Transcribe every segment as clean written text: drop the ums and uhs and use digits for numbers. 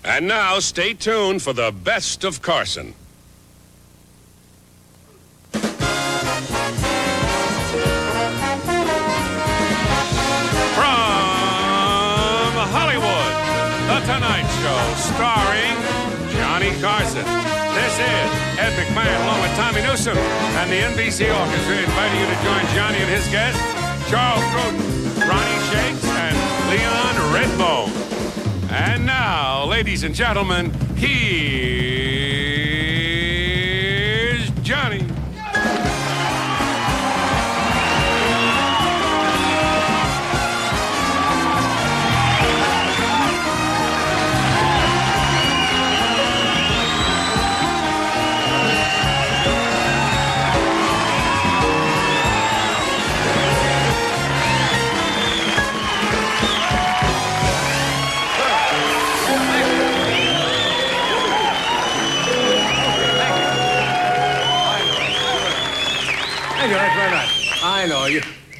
And now, stay tuned for the best of Carson. From Hollywood, The Tonight Show, starring Johnny Carson. This is Ed McMahon, along with Tommy Newsom and the NBC Orchestra, inviting you to join Johnny and his guests, Charles Grodin, Ronnie Shakes, and Leon Redbone. And now, ladies and gentlemen, here's Johnny. That's very nice. I know.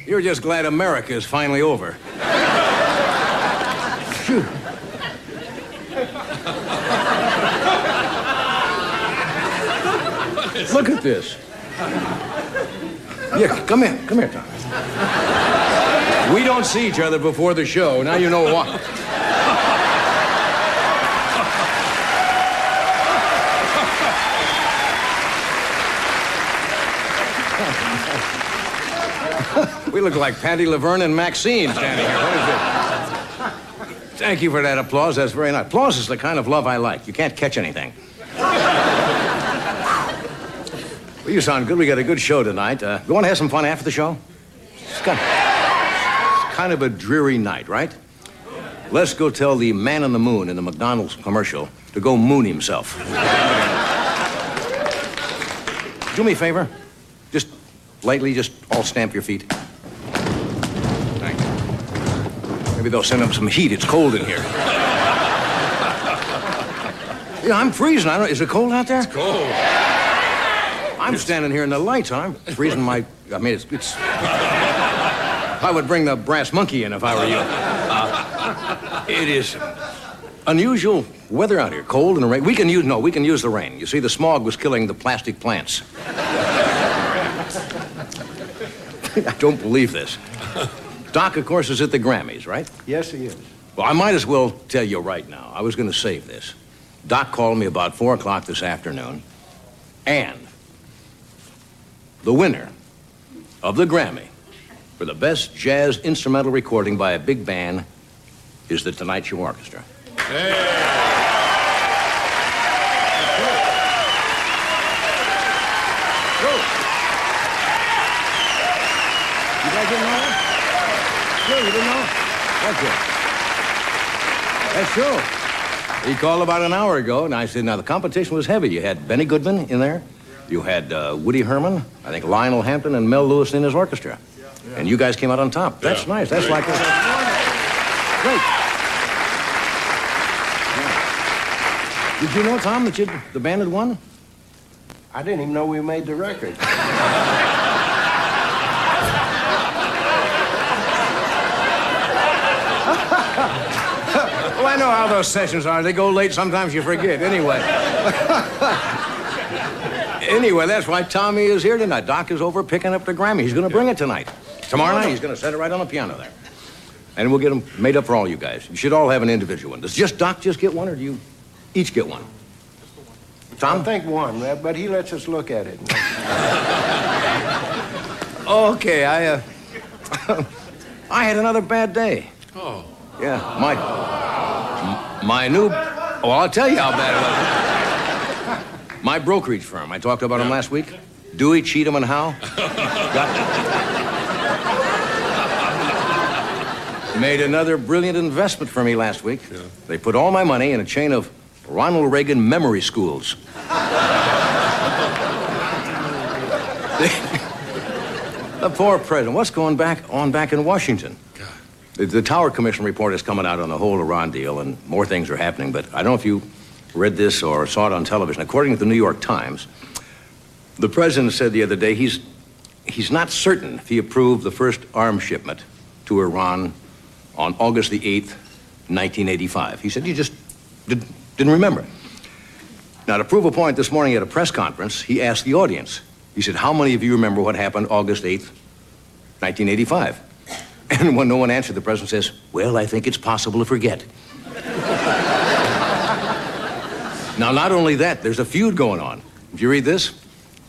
You're just glad America is finally over. Phew. Look at this. Yeah, come here, Tom. We don't see each other before the show. Now you know why. We look like Patty Laverne and Maxine standing here. What is it? Thank you for that applause. That's very nice. Applause is the kind of love I like. You can't catch anything. Well, you sound good. We got a good show tonight. You want to have some fun after the show? It's kind of a dreary night, right? Let's go tell the man on the moon in the McDonald's commercial to go moon himself. Do me a favor. Just lightly, just all stamp your feet. Thank you. Maybe they'll send up some heat. It's cold in here. Yeah, I'm freezing. Is it cold out there? It's cold. I'm standing here in the lights. I'm freezing my... it's... I would bring the brass monkey in if I were you. It is unusual weather out here. Cold and rain. We can use the rain. You see, the smog was killing the plastic plants. I don't believe this. Doc, of course, is at the Grammys, right? Yes, he is. Well, I might as well tell you right now. I was going to save this. Doc called me about 4 o'clock this afternoon, and the winner of the Grammy for the best jazz instrumental recording by a big band is the Tonight Show Orchestra. Hey. You guys didn't know that? Sure, you didn't know? That's true. He called about an hour ago, and I said, now, the competition was heavy. You had Benny Goodman in there. You had Woody Herman, I think Lionel Hampton, and Mel Lewis in his orchestra. Yeah. And you guys came out on top. That's nice. That's like... Great. Yeah. Did you know, Tom, that the band had won? I didn't even know we made the record. Well, I know how those sessions are. They go late. Sometimes you forget. Anyway. Anyway, that's why Tommy is here tonight. Doc is over picking up the Grammy. He's going to bring it tonight. Tomorrow night, he's going to set it right on the piano there. And we'll get them made up for all you guys. You should all have an individual one. Does Doc just get one, or do you each get one? Tom? I think one, but he lets us look at it. Okay, I had another bad day. Oh. Yeah, my new... Oh, I'll tell you how bad it was. My brokerage firm. I talked about him last week. Dewey, Cheatham, and Howe. Made another brilliant investment for me last week. Yeah. They put all my money in a chain of Ronald Reagan memory schools. The poor president. What's going on back in Washington? The Tower Commission report is coming out on the whole Iran deal, and more things are happening, but I don't know if you read this or saw it on television. According to the New York Times, the president said the other day he's not certain if he approved the first arms shipment to Iran on August the 8th, 1985. He said, you Didn't remember. Now, to prove a point, this morning at a press conference, he asked the audience. He said, how many of you remember what happened August 8th, 1985? And when no one answered, the president says, well, I think it's possible to forget. Now, not only that, there's a feud going on. If you read this,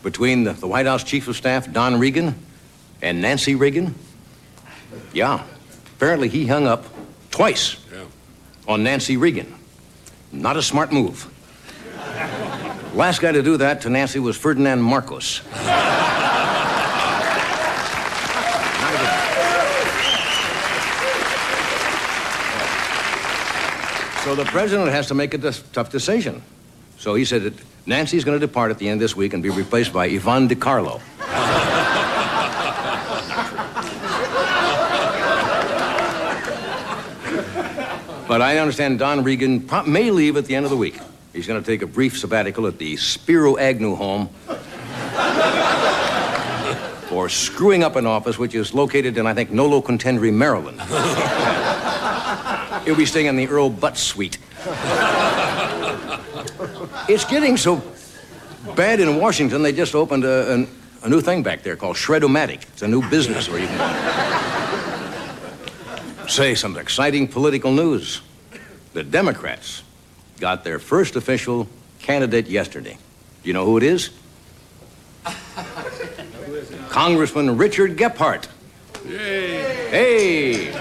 between the White House Chief of Staff, Don Regan, and Nancy Reagan. Yeah, apparently he hung up twice on Nancy Reagan. Not a smart move. Last guy to do that to Nancy was Ferdinand Marcos. So the president has to make a tough decision. So he said that Nancy's going to depart at the end of this week and be replaced by Yvonne DiCarlo. But I understand Don Regan may leave at the end of the week. He's going to take a brief sabbatical at the Spiro Agnew home for screwing up an office which is located in, I think, Nolo Contendere, Maryland. He'll be staying in the Earl Butt Suite. It's getting so bad in Washington, they just opened a new thing back there called Shred-O-Matic. It's a new business where you can say some exciting political news. The Democrats got their first official candidate yesterday. Do you know who it is? Congressman Richard Gephardt. Yay. Hey!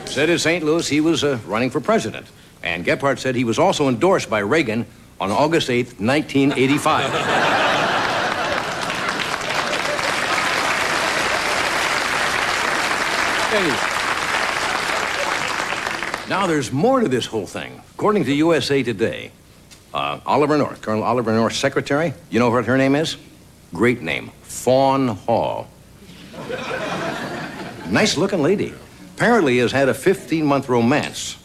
Said in St. Louis he was running for president. And Gephardt said he was also endorsed by Reagan on August 8th, 1985. Now, there's more to this whole thing. According to USA Today, Oliver North, Colonel Oliver North's secretary, you know what her name is? Great name, Fawn Hall. Nice-looking lady. Apparently has had a 15-month romance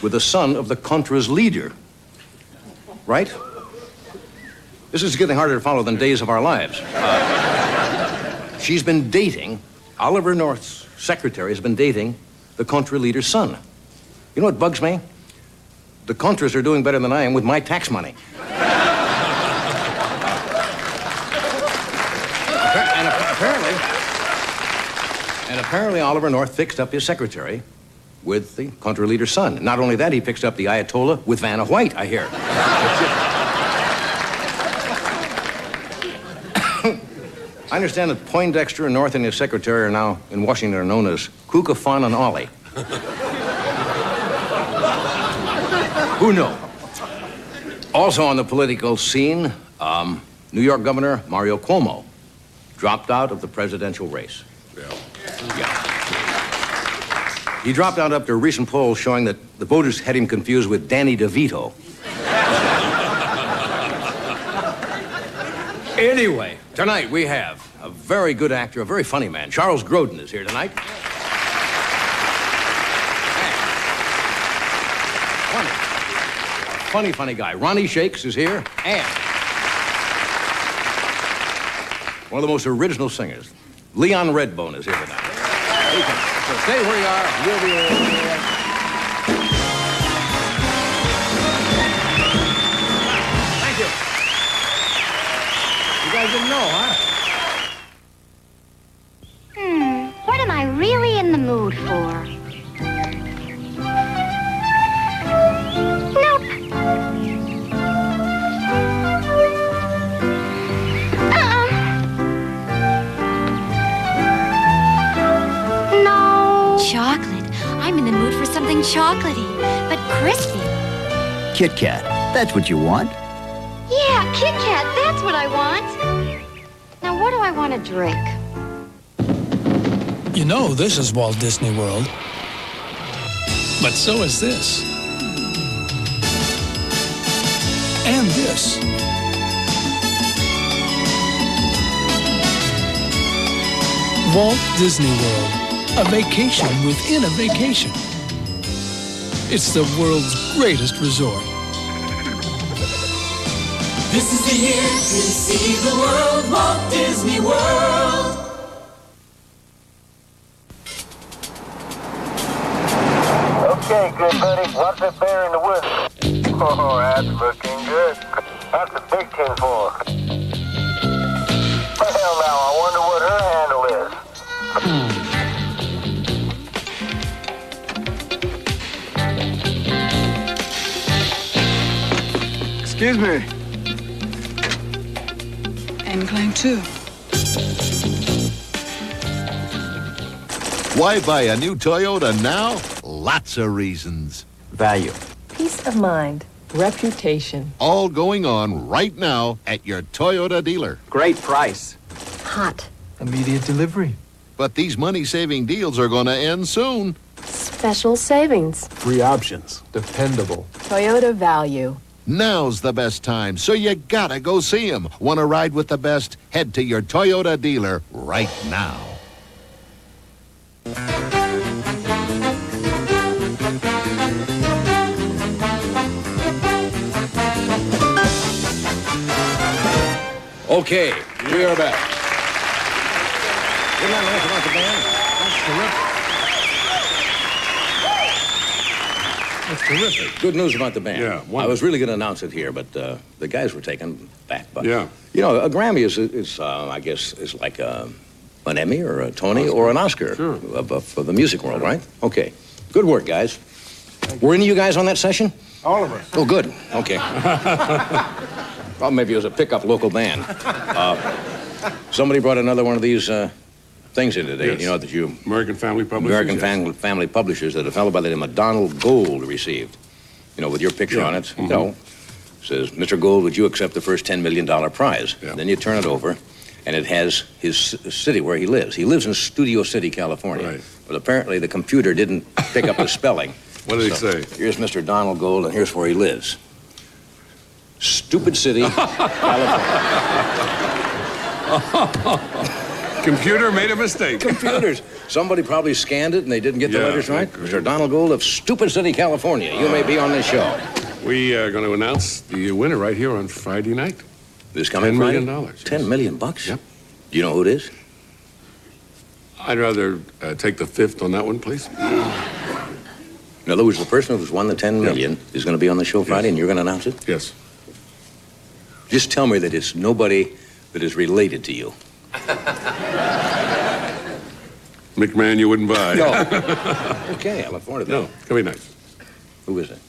with the son of the Contra's leader. Right? This is getting harder to follow than Days of Our Lives. She's been dating, Oliver North's secretary has been dating the Contra leader's son. You know what bugs me? The Contras are doing better than I am with my tax money. And apparently Oliver North fixed up his secretary with the Contra leader's son. Not only that, he fixed up the Ayatollah with Vanna White, I hear. I understand that Poindexter and North and his secretary are now in Washington are known as Kuka, Fun, and Ollie. Who knows? Also on the political scene, New York Governor Mario Cuomo dropped out of the presidential race. Yeah. He dropped out after a recent poll showing that the voters had him confused with Danny DeVito. Anyway, tonight we have a very good actor, a very funny man. Charles Grodin is here tonight. Funny guy. Ronnie Shakes is here, and one of the most original singers, Leon Redbone, is here tonight. So stay where you are. We'll be right back. Thank you. You guys didn't know, huh? What am I really in the mood for? Something chocolatey, but crispy. Kit Kat, that's what you want. Yeah, Kit Kat, that's what I want. Now, what do I want to drink? You know, this is Walt Disney World. But so is this. And this. Walt Disney World. A vacation within a vacation. It's the world's greatest resort. This is the year to see the world, Walt Disney World. Okay, good buddy. What's that bear in the woods? Oh, that's looking good. That's a big tin for. Hell now, I wonder what her handle is. Excuse me. And claim 2. Why buy a new Toyota now? Lots of reasons. Value. Peace of mind. Reputation. All going on right now at your Toyota dealer. Great price. Hot. Immediate delivery. But these money-saving deals are going to end soon. Special savings. Free options. Dependable. Toyota value. Now's the best time, so you gotta go see them. Want to ride with the best? Head to your Toyota dealer right now. Okay, we are back. Isn't that nice about the band? That's terrific. Good news about the band. Yeah, wonderful. I was really going to announce it here, but the guys were taken back. But, Yeah. You know, a Grammy is I guess, is like an Emmy or a Tony or an Oscar for the music world, right? Okay. Good work, guys. Were any of you guys on that session? All of us. Oh, good. Okay. Well, maybe it was a pickup local band. Somebody brought another one of these things in today. Yes. You know that you American Family Publishers. American Family Publishers that a fellow by the name of Donald Gold received. You know, with your picture on it. Mm-hmm. You know, says, Mr. Gold, would you accept the first $10 million prize? Yeah. Then you turn it over, and it has his city where he lives. He lives in Studio City, California. Right. But apparently the computer didn't pick up the spelling. What did he say? Here's Mr. Donald Gold, and here's where he lives. Stupid City, California. Computer made a mistake. Computers. Somebody probably scanned it and they didn't get the Yeah, letters right. okay. Mr. Donald Gold of Stupid City, California. You may be on this show. We are going to announce the winner right here on Friday night. This coming $10 Friday? million. Yes. $10 million bucks? Yep. Do you know who it is? I'd rather take the fifth on that one, please. In other words, the person who's won the $10 million is going to be on the show Friday, and you're going to announce it? Yes. Just tell me that it's nobody that is related to you. McMahon, you wouldn't buy. No. Okay, I look forward to that. No, it's going to be nice. Who is it?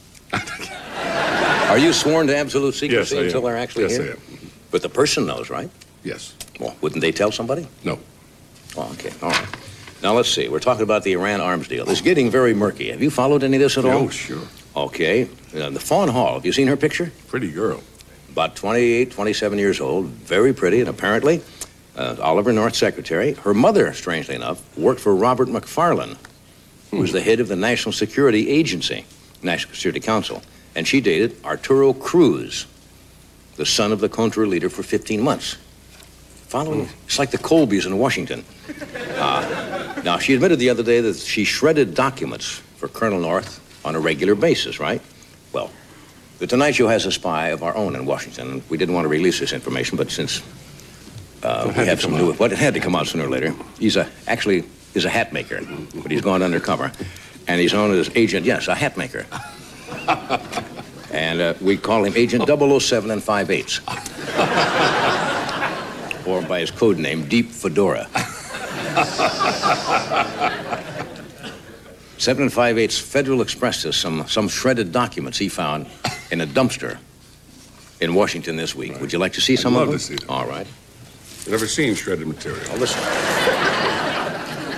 Are you sworn to absolute secrecy Yes, I am. until they're actually Yes, here? I am. But the person knows, right? Yes. Well, wouldn't they tell somebody? No. Oh, okay. All right. Now, let's see. We're talking about the Iran arms deal. It's getting very murky. Have you followed any of this at all? Oh, sure. Okay. The Fawn Hall, have you seen her picture? Pretty girl. About 28, 27 years old, very pretty, and apparently Oliver North's secretary. Her mother, strangely enough, worked for Robert McFarlane, who was the head of the National Security Agency, National Security Council, and she dated Arturo Cruz, the son of the Contra leader, for 15 months. Following, it's like the Colbys in Washington. Now, she admitted the other day that she shredded documents for Colonel North on a regular basis, right? Well, the Tonight Show has a spy of our own in Washington, and we didn't want to release this information, but since we have some new, well, it had to come out sooner or later. He's actually a hat maker, but he's gone undercover, and he's known as Agent, yes, a hat maker. And we call him Agent 007 and 5/8, or by his code name, Deep Fedora. 7 5/8 Federal Express us some shredded documents he found in a dumpster in Washington this week. Right. Would you like to see some of them? I'd love to see them. All right. I've never seen shredded material. Now listen.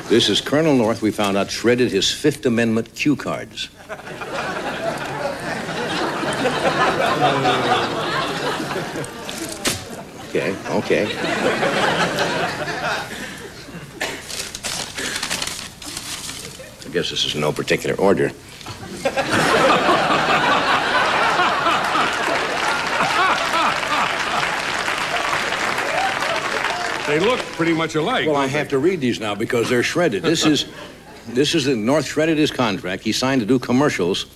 This is Colonel North. We found out shredded his Fifth Amendment cue cards. Okay. I guess this is in no particular order. They look pretty much alike. Well, I have to read these now because they're shredded. This is the North shredded his contract. He signed to do commercials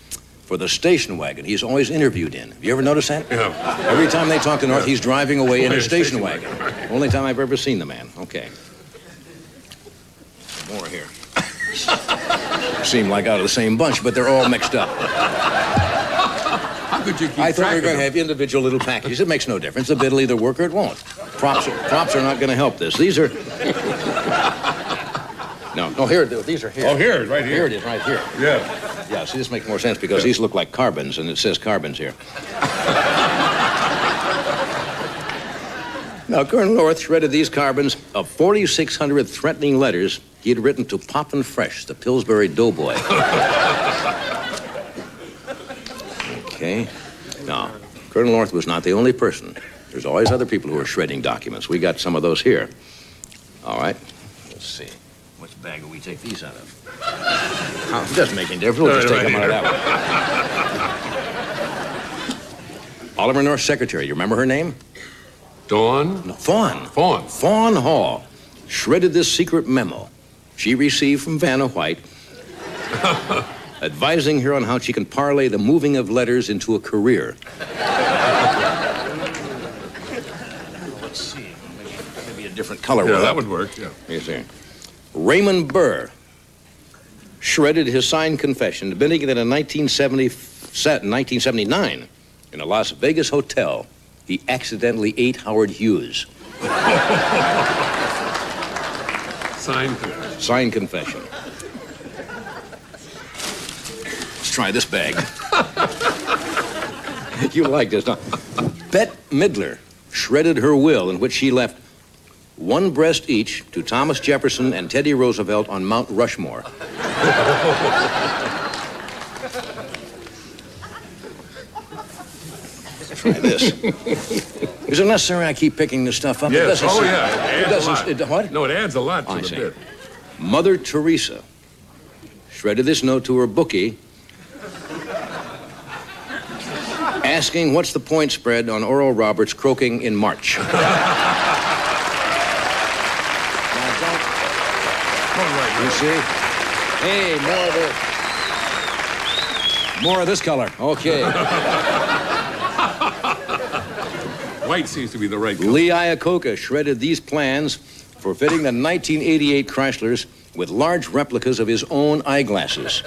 for the station wagon he's always interviewed in. Have you ever noticed that? Yeah. Every time they talk to North, he's driving away in Away his in station station wagon. wagon. Only time I've ever seen the man. Okay. More here. Seem like out of the same bunch, but they're all mixed up. could you keep I thought we track were of going to them? have individual little packages. It makes no difference. The bid will either work or it won't. Props are not going to help this. These are... No, here, these are here. Oh, here, right here. Here it is, right here. Yeah. Yeah, see, this makes more sense because these look like carbons, and it says carbons here. Now, Colonel North shredded these carbons of 4,600 threatening letters he had written to Poppin' Fresh, the Pillsbury doughboy. Okay. Now, Colonel North was not the only person. There's always other people who are shredding documents. We got some of those here. All right. Let's see. Which bag will we take these out of? It doesn't make any difference. We'll just take them out of that one. Oliver North's secretary. You remember her name? Dawn? No, Fawn. Fawn. Fawn Hall shredded this secret memo she received from Vanna White advising her on how she can parlay the moving of letters into a career. Let's see. Maybe a different color. Yeah, that would work, yeah. You see. Raymond Burr shredded his signed confession, admitting that in 1979, in a Las Vegas hotel, he accidentally ate Howard Hughes. Signed confession. Signed confession. Let's try this bag. You like this, huh? Bette Midler shredded her will in which she left one breast each to Thomas Jefferson and Teddy Roosevelt on Mount Rushmore. Try this. Is it necessary I keep picking this stuff up? Yes. It doesn't It adds a lot. What? No, it adds a lot to the see. bid. Mother Teresa shredded this note to her bookie asking what's the point spread on Oral Roberts croaking in March. All right. You see? Hey, more of this color. Okay. White seems to be the right color. Lee Iacocca shredded these plans for fitting the 1988 Chryslers with large replicas of his own eyeglasses.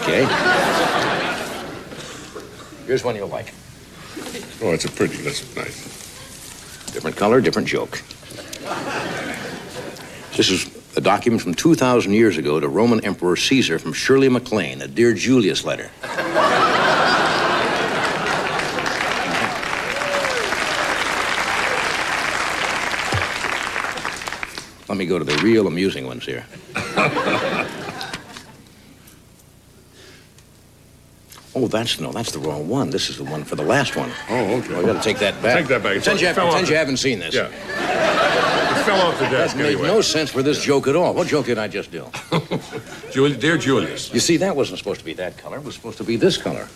Okay. Here's one you'll like. Oh, it's that's nice. Different color, different joke. This is a document from 2,000 years ago to Roman Emperor Caesar from Shirley MacLaine, a Dear Julius letter. Let me go to the real amusing ones here. Oh, that's the wrong one. This is the one for the last one. Oh, okay. We got to take that back. Take that back. Pretend you haven't seen this. Yeah. It fell off the desk That made anyway. no sense for this joke at all. What joke did I just do? Dear Julius. You see, that wasn't supposed to be that color. It was supposed to be this color.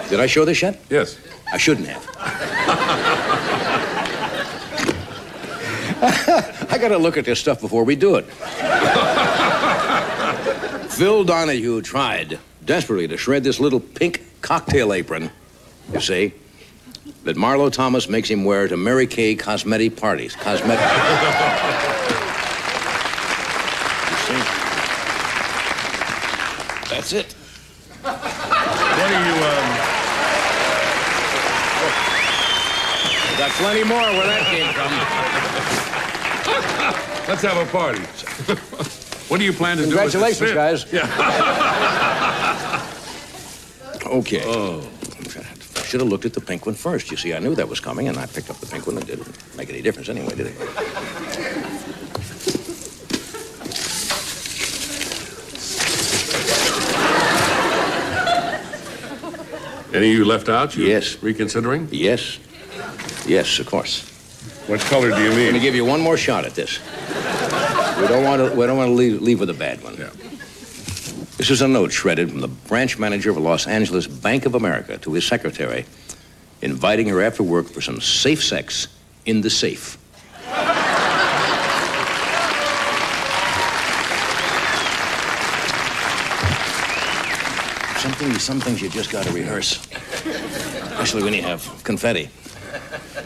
Did I show this yet? Yes. I shouldn't have. I got to look at this stuff before we do it. Phil Donahue tried desperately to shred this little pink cocktail apron, you see, that Marlo Thomas makes him wear to Mary Kay cosmetic parties. Cosmetic. You see? That's it. What do you, Got plenty more where that came from. Let's have a party. What do you plan to do? Congratulations, guys. Yeah. Okay. Oh. I should have looked at the pink one first. You see, I knew that was coming, and I picked up the pink one. It didn't make any difference anyway, did it? Any of you left out? Yes. Reconsidering? Yes. Yes, of course. What color do you I'm going to mean? give you one more shot at this. We don't want to leave with a bad one. Yeah. This is a note shredded from the branch manager of Los Angeles Bank of America to his secretary, inviting her after work for some safe sex in the safe. Some things you just got to rehearse, especially when you have confetti.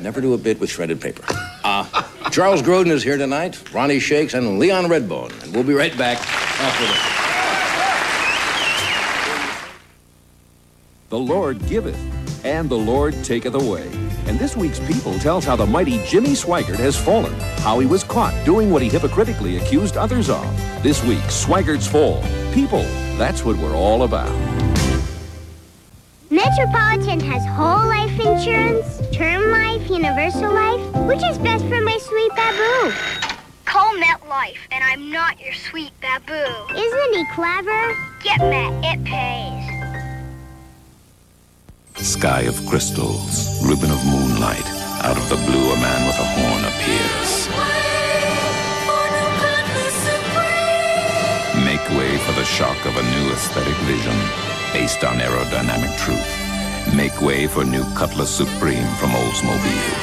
Never do a bit with shredded paper. Charles Grodin is here tonight, Ronnie Shakes, and Leon Redbone. And we'll be right back after this. The Lord giveth, and the Lord taketh away. And this week's People tells how the mighty Jimmy Swaggart has fallen, how he was caught doing what he hypocritically accused others of. This week, Swaggart's Fall. People, that's what we're all about. Metropolitan has whole life insurance, term life, universal life. Which is best for my sweet baboo? Call MetLife, and I'm not your sweet baboo. Isn't he clever? Get Met, it pays. Sky of crystals, ribbon of moonlight. Out of the blue, a man with a horn appears. Make way for the shock of a new aesthetic vision based on aerodynamic truth. Make way for new Cutlass Supreme from Oldsmobile.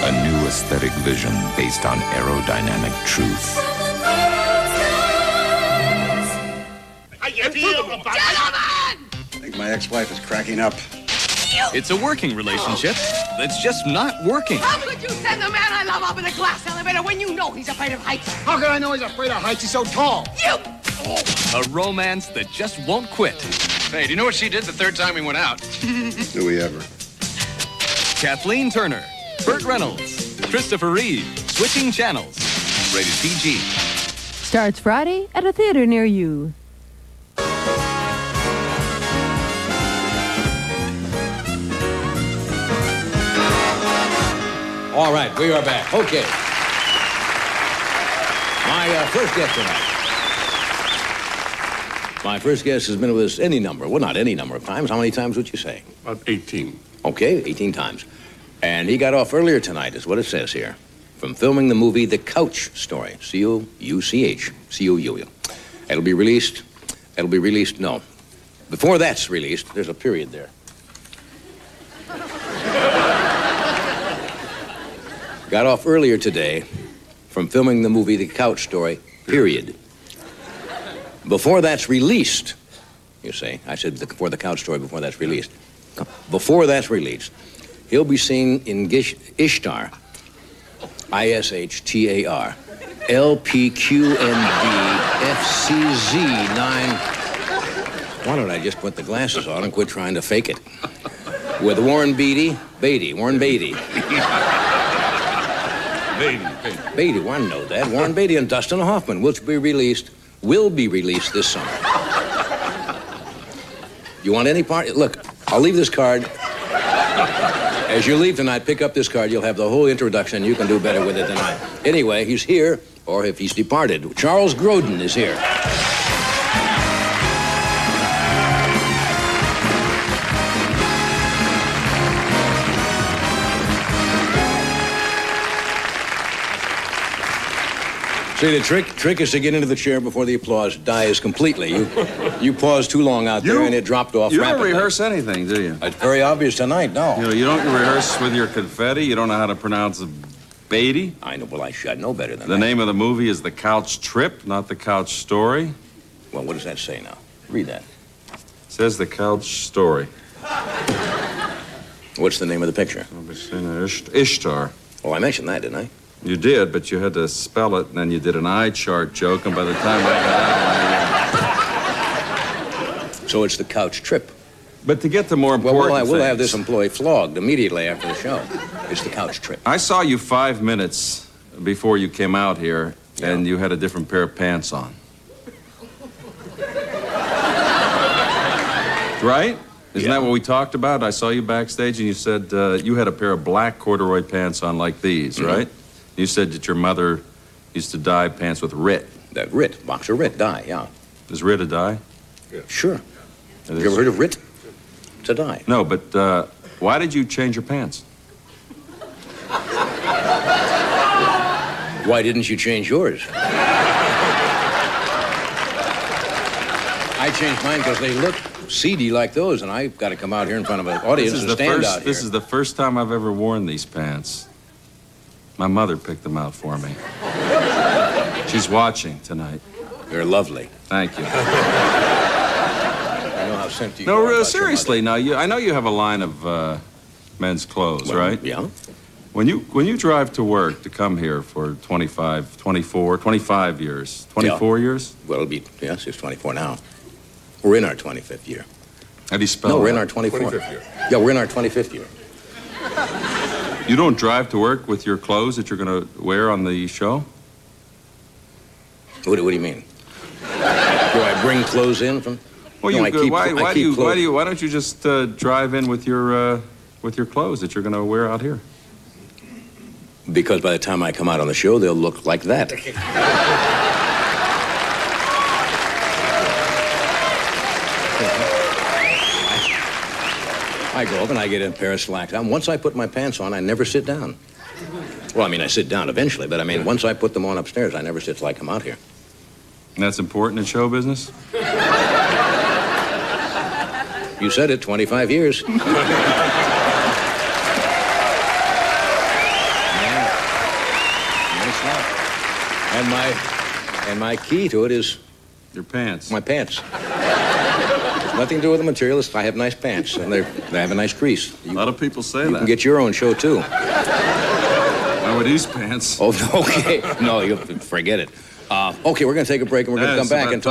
A new aesthetic vision based on aerodynamic truth. Gentlemen! I think my ex-wife is cracking up. It's a working relationship that's just not working. How could you send the man I love up in a glass elevator when you know he's afraid of heights? How can I know he's afraid of heights? He's so tall. You! A romance that just won't quit. Hey, do you know what she did the third time we went out? Do we ever? Kathleen Turner, Burt Reynolds, Christopher Reeve, switching channels. Rated PG. Starts Friday at a theater near you. All right, we are back. Okay. My first guest tonight. My first guest has been with us any number. Well, not any number of times. How many times would you say? About 18. Okay, 18 times. And he got off earlier tonight, is what it says here, from filming the movie The Couch Story. C-O-U-C-H. C-O-U. It'll be released, no. Before that's released, there's a period there. Got off earlier today from filming the movie The Couch Story, period. Before that's released, you see, I said before The Couch Story, before that's released. Before that's released, he'll be seen in Ishtar, I-S-H-T-A-R, LPQNB-FCZ9. Why don't I just put the glasses on and quit trying to fake it? With Warren Beatty. Beatty, I know that. Warren Beatty and Dustin Hoffman will be released this summer. You want any part? Look, I'll leave this card. As you leave tonight, pick up this card. You'll have the whole introduction. You can do better with it than I. Anyway, he's here, or if he's departed, Charles Grodin is here. See, the trick is to get into the chair before the applause dies completely. You paused too long out there, and it dropped off rapidly. You don't rehearse anything, do you? It's very obvious tonight, no. You don't rehearse with your confetti? You don't know how to pronounce Beatty? I know, well, I should know better than that. The name of the movie is The Couch Trip, not The Couch Story. Well, what does that say now? Read that. It says The Couch Story. What's the name of the picture? Ishtar. Oh, I mentioned that, didn't I? You did, but you had to spell it, and then you did an eye chart joke, and by the time I got out, So it's The Couch Trip. But to get to more important we'll things, have this employee flogged immediately after the show. It's The Couch Trip. I saw you 5 minutes before you came out here, and you had a different pair of pants on. Right? Isn't that what we talked about? I saw you backstage, and you said you had a pair of black corduroy pants on like these, right? You said that your mother used to dye pants with Rit. That Rit, boxer Rit, dye, yeah. Is Rit a dye? Yeah. Sure. Have you ever heard of Rit? It's a dye. No, but why did you change your pants? Why didn't you change yours? I changed mine because they look seedy like those, and I've got to come out here in front of an audience and stand out here. This is the first time I've ever worn these pants. My mother picked them out for me. She's watching tonight. They're lovely. Thank you. I know how sent you. No, seriously. Now, I know you have a line of men's clothes, right? Yeah. When you drive to work to come here for 25, 24, 25 years, 24 years? Well, it'll be, yes, it's 24 now. We're in our 25th year. How do you spell No, we're in that? our 24th. 25th year. Yeah, we're in our 25th year. You don't drive to work with your clothes that you're going to wear on the show? What do you mean? Do I bring clothes in from? Well, No, why don't you just drive in with your clothes that you're going to wear out here? Because by the time I come out on the show, they'll look like that. I go up and I get a pair of slacks on. Once I put my pants on, I never sit down. Well, I mean, I sit down eventually, but I mean, once I put them on upstairs, I never sit till I come out here. And that's important in show business? You said it, 25 years. And my key to it is... Your pants. My pants. It's nothing to do with the material. I have nice pants, and they have a nice crease. A lot of people say that. You can get your own show, too. Not with these pants. Oh, okay. No, you forget it. Okay, we're going to take a break, and we're going to come back and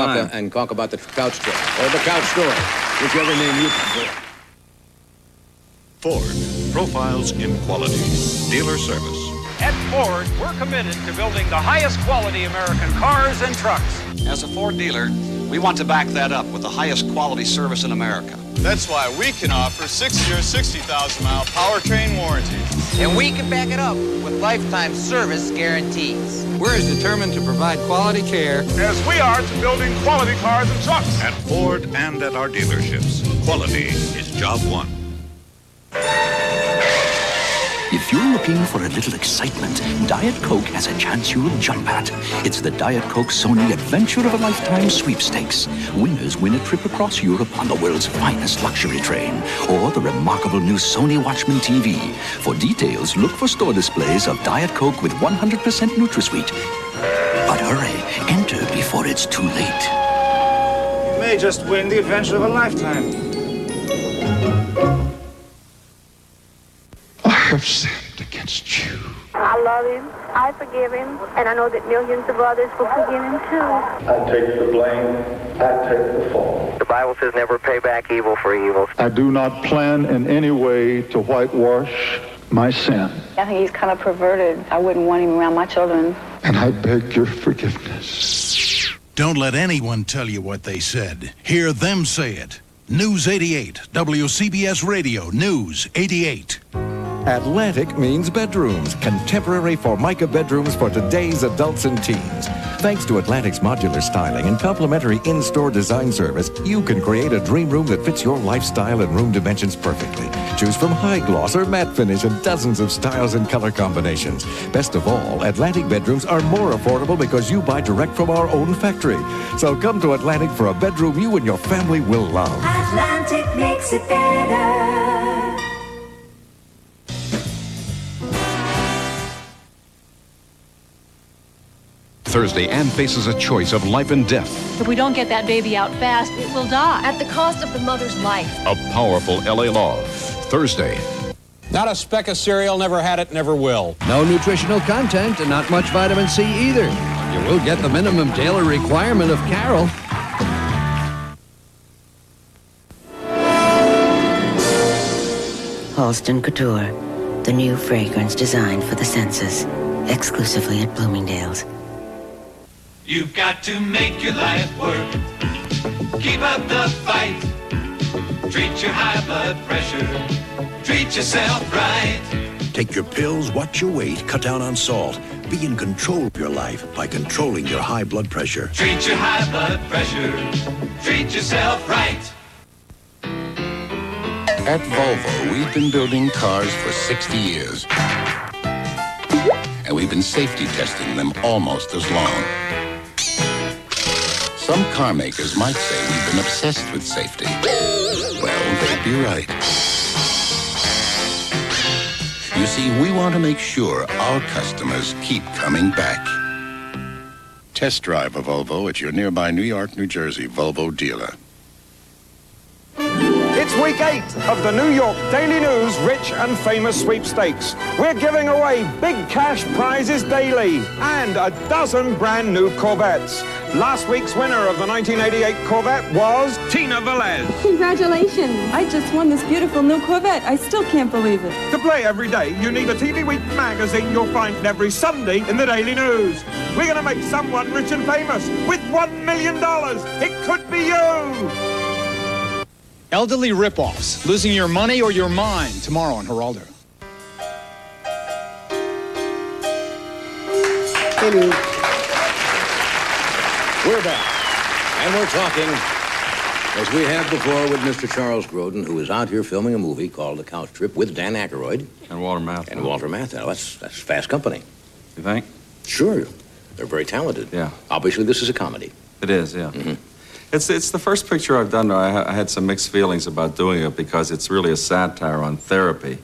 talk about the couch story. Or the couch story, whichever name you prefer. Ford profiles in quality. Dealer service. At Ford, we're committed to building the highest quality American cars and trucks. As a Ford dealer, we want to back that up with the highest quality service in America. That's why we can offer 6-year, 60,000-mile powertrain warranties. And we can back it up with lifetime service guarantees. We're as determined to provide quality care as we are to building quality cars and trucks. At Ford and at our dealerships, quality is job one. If you're looking for a little excitement, Diet Coke has a chance you'll jump at. It's the Diet Coke Sony Adventure of a Lifetime sweepstakes. Winners win a trip across Europe on the world's finest luxury train, or the remarkable new Sony Watchman TV. For details, look for store displays of Diet Coke with 100% NutraSweet. But hurry, enter before it's too late. You may just win the adventure of a lifetime. I have sinned against you. I love him, I forgive him, and I know that millions of others will forgive him too. I take the blame, I take the fall. The Bible says never pay back evil for evil. I do not plan in any way to whitewash my sin. I think he's kind of perverted. I wouldn't want him around my children. And I beg your forgiveness. Don't let anyone tell you what they said. Hear them say it. News 88, WCBS Radio, News 88. Atlantic means bedrooms. Contemporary Formica bedrooms for today's adults and teens. Thanks to Atlantic's modular styling and complimentary in-store design service, you can create a dream room that fits your lifestyle and room dimensions perfectly. Choose from high gloss or matte finish and dozens of styles and color combinations. Best of all, Atlantic bedrooms are more affordable because you buy direct from our own factory. So come to Atlantic for a bedroom you and your family will love. Atlantic makes it better. Thursday, Anne faces a choice of life and death. If we don't get that baby out fast, it will die. At the cost of the mother's life. A powerful LA law. Thursday. Not a speck of cereal, never had it, never will. No nutritional content and not much vitamin C either. You will get the minimum daily requirement of Carol. Halston Couture, the new fragrance designed for the senses, exclusively at Bloomingdale's. You've got to make your life work. Keep up the fight. Treat your high blood pressure. Treat yourself right. Take your pills, watch your weight, cut down on salt. Be in control of your life by controlling your high blood pressure. Treat your high blood pressure. Treat yourself right. At Volvo, we've been building cars for 60 years. And we've been safety testing them almost as long. Some car makers might say we've been obsessed with safety. Well, they'd be right. You see, we want to make sure our customers keep coming back. Test drive a Volvo at your nearby New York, New Jersey Volvo dealer. It's It's week 8 of the New York Daily News Rich and Famous Sweepstakes. We're giving away big cash prizes daily and a dozen brand new Corvettes. Last week's winner of the 1988 Corvette was Tina Velez. Congratulations. I just won this beautiful new Corvette. I still can't believe it. To play every day, you need a TV Week magazine you'll find every Sunday in the Daily News. We're going to make someone rich and famous with $1 million. It could be you. Elderly ripoffs. Losing your money or your mind. Tomorrow on Geraldo. We're back, and we're talking, as we have before, with Mr. Charles Grodin, who is out here filming a movie called The Couch Trip with Dan Aykroyd. And Walter Matthau. And Walter Matthau. That's fast company. You think? Sure. They're very talented. Yeah. Obviously, this is a comedy. It is, yeah. Mm-hmm. It's the first picture I've done. I had some mixed feelings about doing it because it's really a satire on therapy.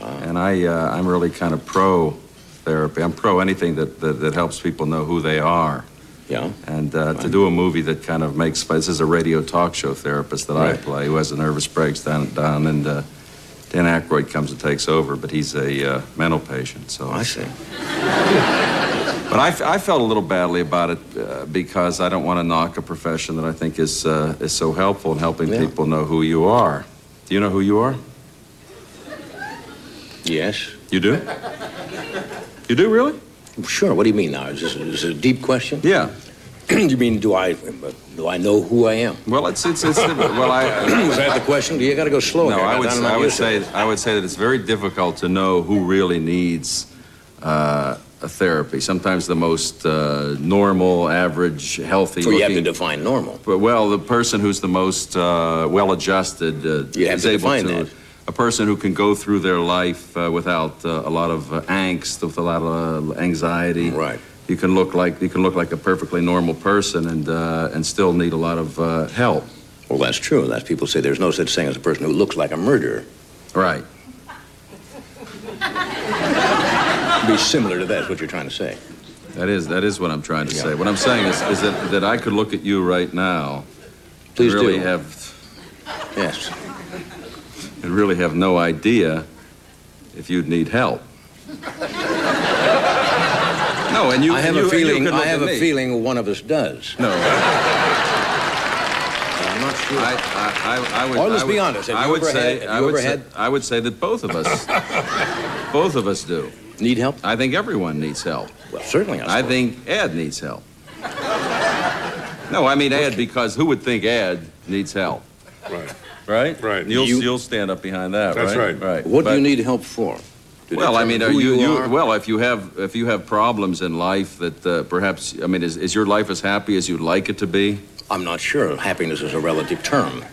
And I'm really kind of pro-therapy. I'm pro anything that helps people know who they are. Yeah. And to do a movie that kind of makes... This is a radio talk show therapist that I play who has a nervous breakdown, and Dan Aykroyd comes and takes over, but he's a mental patient, so... I see. But I felt a little badly about it because I don't want to knock a profession that I think is so helpful in helping people know who you are. Do you know who you are? Yes. You do? You do, really? Sure. What do you mean now? Is this a deep question? Yeah. You mean, do I know who I am? Well, it's was that the question? You got to go slower. No, I would say that it's very difficult to know who really needs a therapy. Sometimes the most normal, average, healthy. So you have to define normal. But the person who's the most well-adjusted you have is to able define to. that. A person who can go through their life without a lot of angst, with a lot of anxiety. Right. You can look like a perfectly normal person and still need a lot of help. Well, that's true. That's people say there's no such thing as a person who looks like a murderer. Right. Be similar to that is what you're trying to say. That is what I'm trying to say. What I'm saying is that I could look at you right now. Please really do. Yes. And really have no idea if you'd need help. No, and you. I have a feeling one of us does. No. I'm not sure. I would. Or let's be honest. I would say that both of us do. Need help? I think everyone needs help. Well, certainly. I think Ed needs help. No, I mean Ed because who would think Ed needs help? Right. Right? Right. You'll stand up behind that, That's right? Right. What do you need help for? Well, I mean, if you have problems in life that perhaps, I mean, is your life as happy as you'd like it to be? I'm not sure. Happiness is a relative term.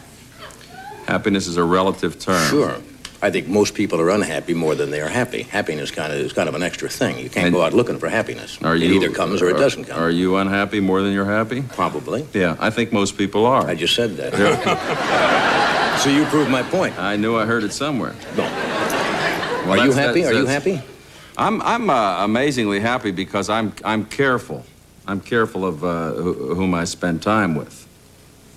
Happiness is a relative term. Sure. I think most people are unhappy more than they are happy. Happiness is kind of an extra thing. You can't go out looking for happiness. It either comes or it doesn't come. Are you unhappy more than you're happy? Probably. Yeah, I think most people are. I just said that. Yeah. So you proved my point. I knew I heard it somewhere. No. Well, are you happy? Are you happy? I'm amazingly happy because I'm careful. I'm careful of whom I spend time with.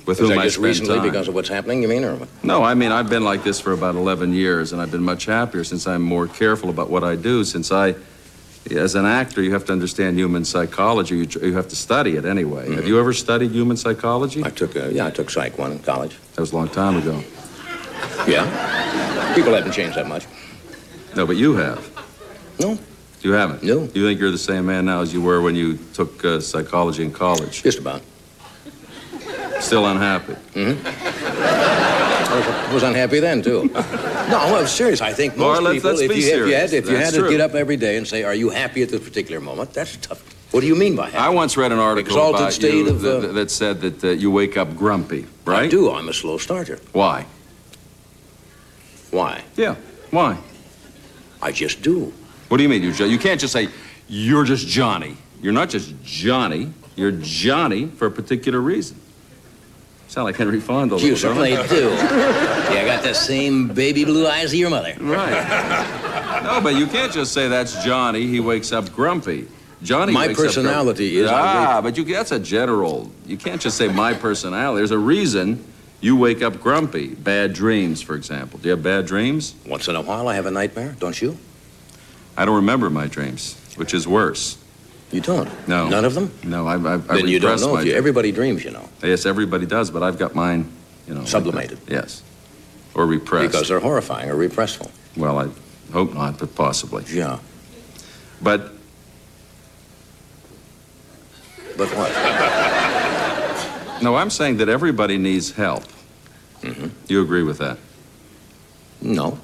With whom I spend recently time. Because of what's happening, you mean, or what? No, I mean, I've been like this for about 11 years, and I've been much happier since I'm more careful about what I do, since as an actor, you have to understand human psychology. You have to study it anyway. Mm-hmm. Have you ever studied human psychology? I took Psych 1 in college. That was a long time ago. Yeah. People haven't changed that much. No, but you have. No. You haven't? No. Do you think you're the same man now as you were when you took psychology in college? Just about. Still unhappy? Mm-hmm. I was unhappy then, too. No, well, serious. I think most people, if you had to get up every day and say, are you happy at this particular moment, that's tough. What do you mean by happy? I once read an article about you that said that you wake up grumpy, right? I do. I'm a slow starter. Why? Why? Yeah, why? I just do. What do you mean? You can't just say, you're just Johnny. You're not just Johnny. You're Johnny for a particular reason. Sound like Henry Fonda. You certainly do. Yeah, I got the same baby blue eyes of your mother. Right. No, but you can't just say that's Johnny. He wakes up grumpy. Johnny my wakes personality up is... but that's a general. You can't just say my personality. There's a reason You wake up grumpy. Bad dreams, for example. Do you have bad dreams? Once in a while, I have a nightmare, don't you? I don't remember my dreams, which is worse. You don't? No. None of them? No, I Then you don't know. Everybody dreams, you know. Yes, everybody does, but I've got mine, you know. Sublimated. Yes. Or repressed. Because they're horrifying or repressful. Well, I hope not, but possibly. Yeah. But what? No, I'm saying that everybody needs help. Mm-hmm. You agree with that? No.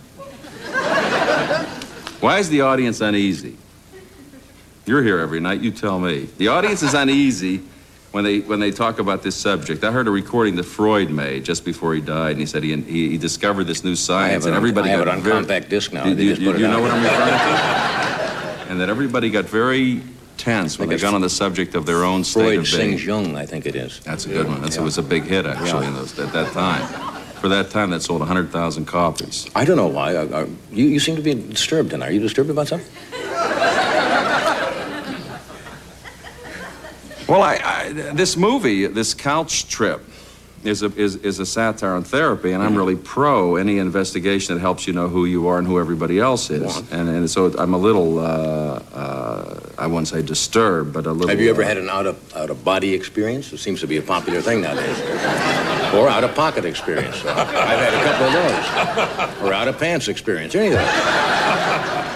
Why is the audience uneasy? You're here every night, you tell me. The audience is uneasy when they talk about this subject. I heard a recording that Freud made just before he died, and he said he discovered this new science, and everybody I have got it on compact disc now. You know what I'm referring to? And that everybody got very tense when they got on the subject of their own state Freud of being. sings Jung, I think it is. That's a good one. It was a big hit, actually, at that time. For that time, that sold 100,000 copies. I don't know why. You seem to be disturbed tonight. Are you disturbed about something? Well, this movie, this couch trip, is a satire on therapy, and I'm really pro any investigation that helps you know who you are and who everybody else is. And so I'm a little, I wouldn't say disturbed, but a little... Have you ever had an out-of-body experience? It seems to be a popular thing nowadays. Or out-of-pocket experience. I've had a couple of those. Or out-of-pants experience, any of that.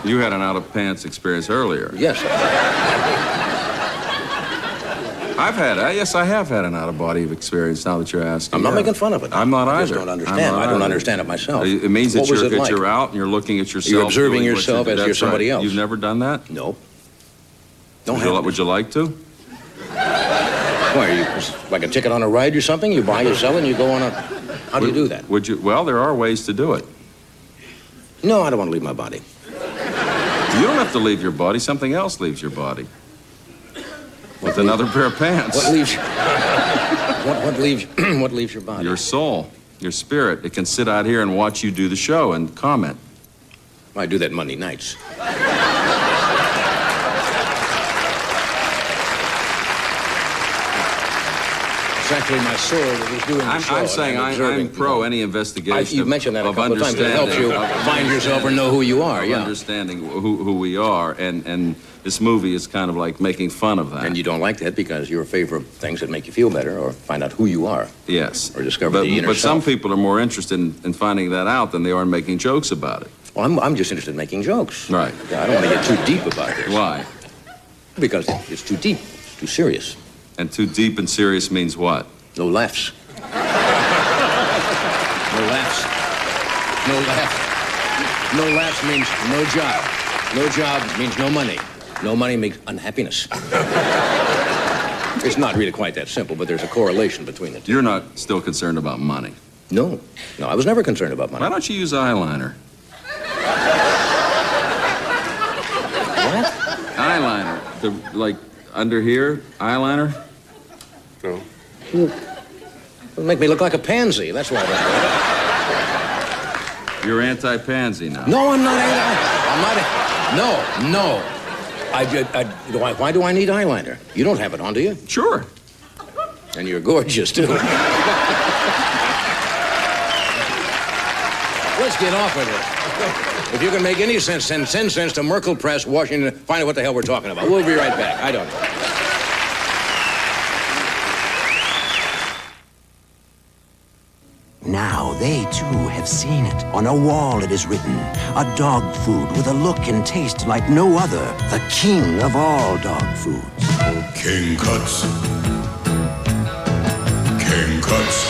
You had an out-of-pants experience earlier. Yes. Yes, I have had an out-of-body experience now that you're asking. I'm not making fun of it. I'm not either. I just don't understand. I don't understand it myself. It means that like? you're out and you're looking at yourself. You're observing yourself as you're somebody else. You've never done that? No. Would you like to? Why, are you like a ticket on a ride or something? You buy, you sell, and you go on a... How do you do that? Would you? Well, there are ways to do it. No, I don't want to leave my body. You don't have to leave your body. Something else leaves your body. With another pair of pants. What leaves... what leaves your body? Your soul, your spirit. It can sit out here and watch you do the show and comment. I do that Monday nights. It's actually my soul that is doing the show. I'm saying I'm pro any investigation. You've mentioned that a couple of times. It helps you find yourself or know who you are, yeah. Understanding who we are, and this movie is kind of like making fun of that. And you don't like that because you're in favor of things that make you feel better or find out who you are. Yes. Or discover the inner But some self. people are more interested in finding that out than they are in making jokes about it. Well, I'm just interested in making jokes. Right. Yeah, I don't want to get too deep about this. Why? Because it's too deep, it's too serious. And too deep and serious means what? No laughs. No laughs. No laughs. No laughs means no job. No job means no money. No money means unhappiness. It's not really quite that simple, but there's a correlation between the two. You're not still concerned about money? No. No, I was never concerned about money. Why don't you use eyeliner? What? Eyeliner. Like under here, eyeliner? No. It'll make me look like a pansy. That's why I don't do it. You're anti-pansy now. No, I'm not No. Why do I need eyeliner? You don't have it on, do you? Sure. And you're gorgeous, too. Let's get off of it. If you can make any sense, send sense to Merkel Press, Washington, find out what the hell we're talking about. We'll be right back. I don't know. Now they, too, have seen it. On a wall it is written, a dog food with a look and taste like no other, the king of all dog foods. King Cuts. King Cuts.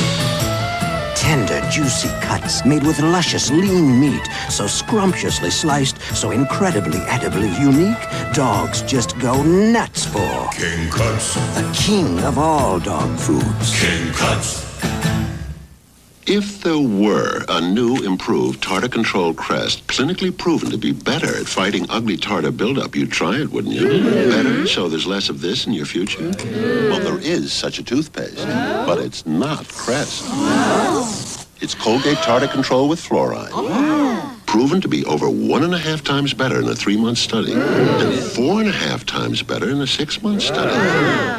Tender, juicy cuts made with luscious, lean meat, so scrumptiously sliced, so incredibly, edibly unique, dogs just go nuts for. King Cuts. The king of all dog foods. King Cuts. If there were a new, improved tartar control crest clinically proven to be better at fighting ugly tartar buildup, you'd try it, wouldn't you? Better, so there's less of this in your future? Well, there is such a toothpaste, but it's not Crest. It's Colgate Tartar Control with fluoride. Proven to be over 1.5 times better in a 3-month study and 4.5 times better in a 6-month study.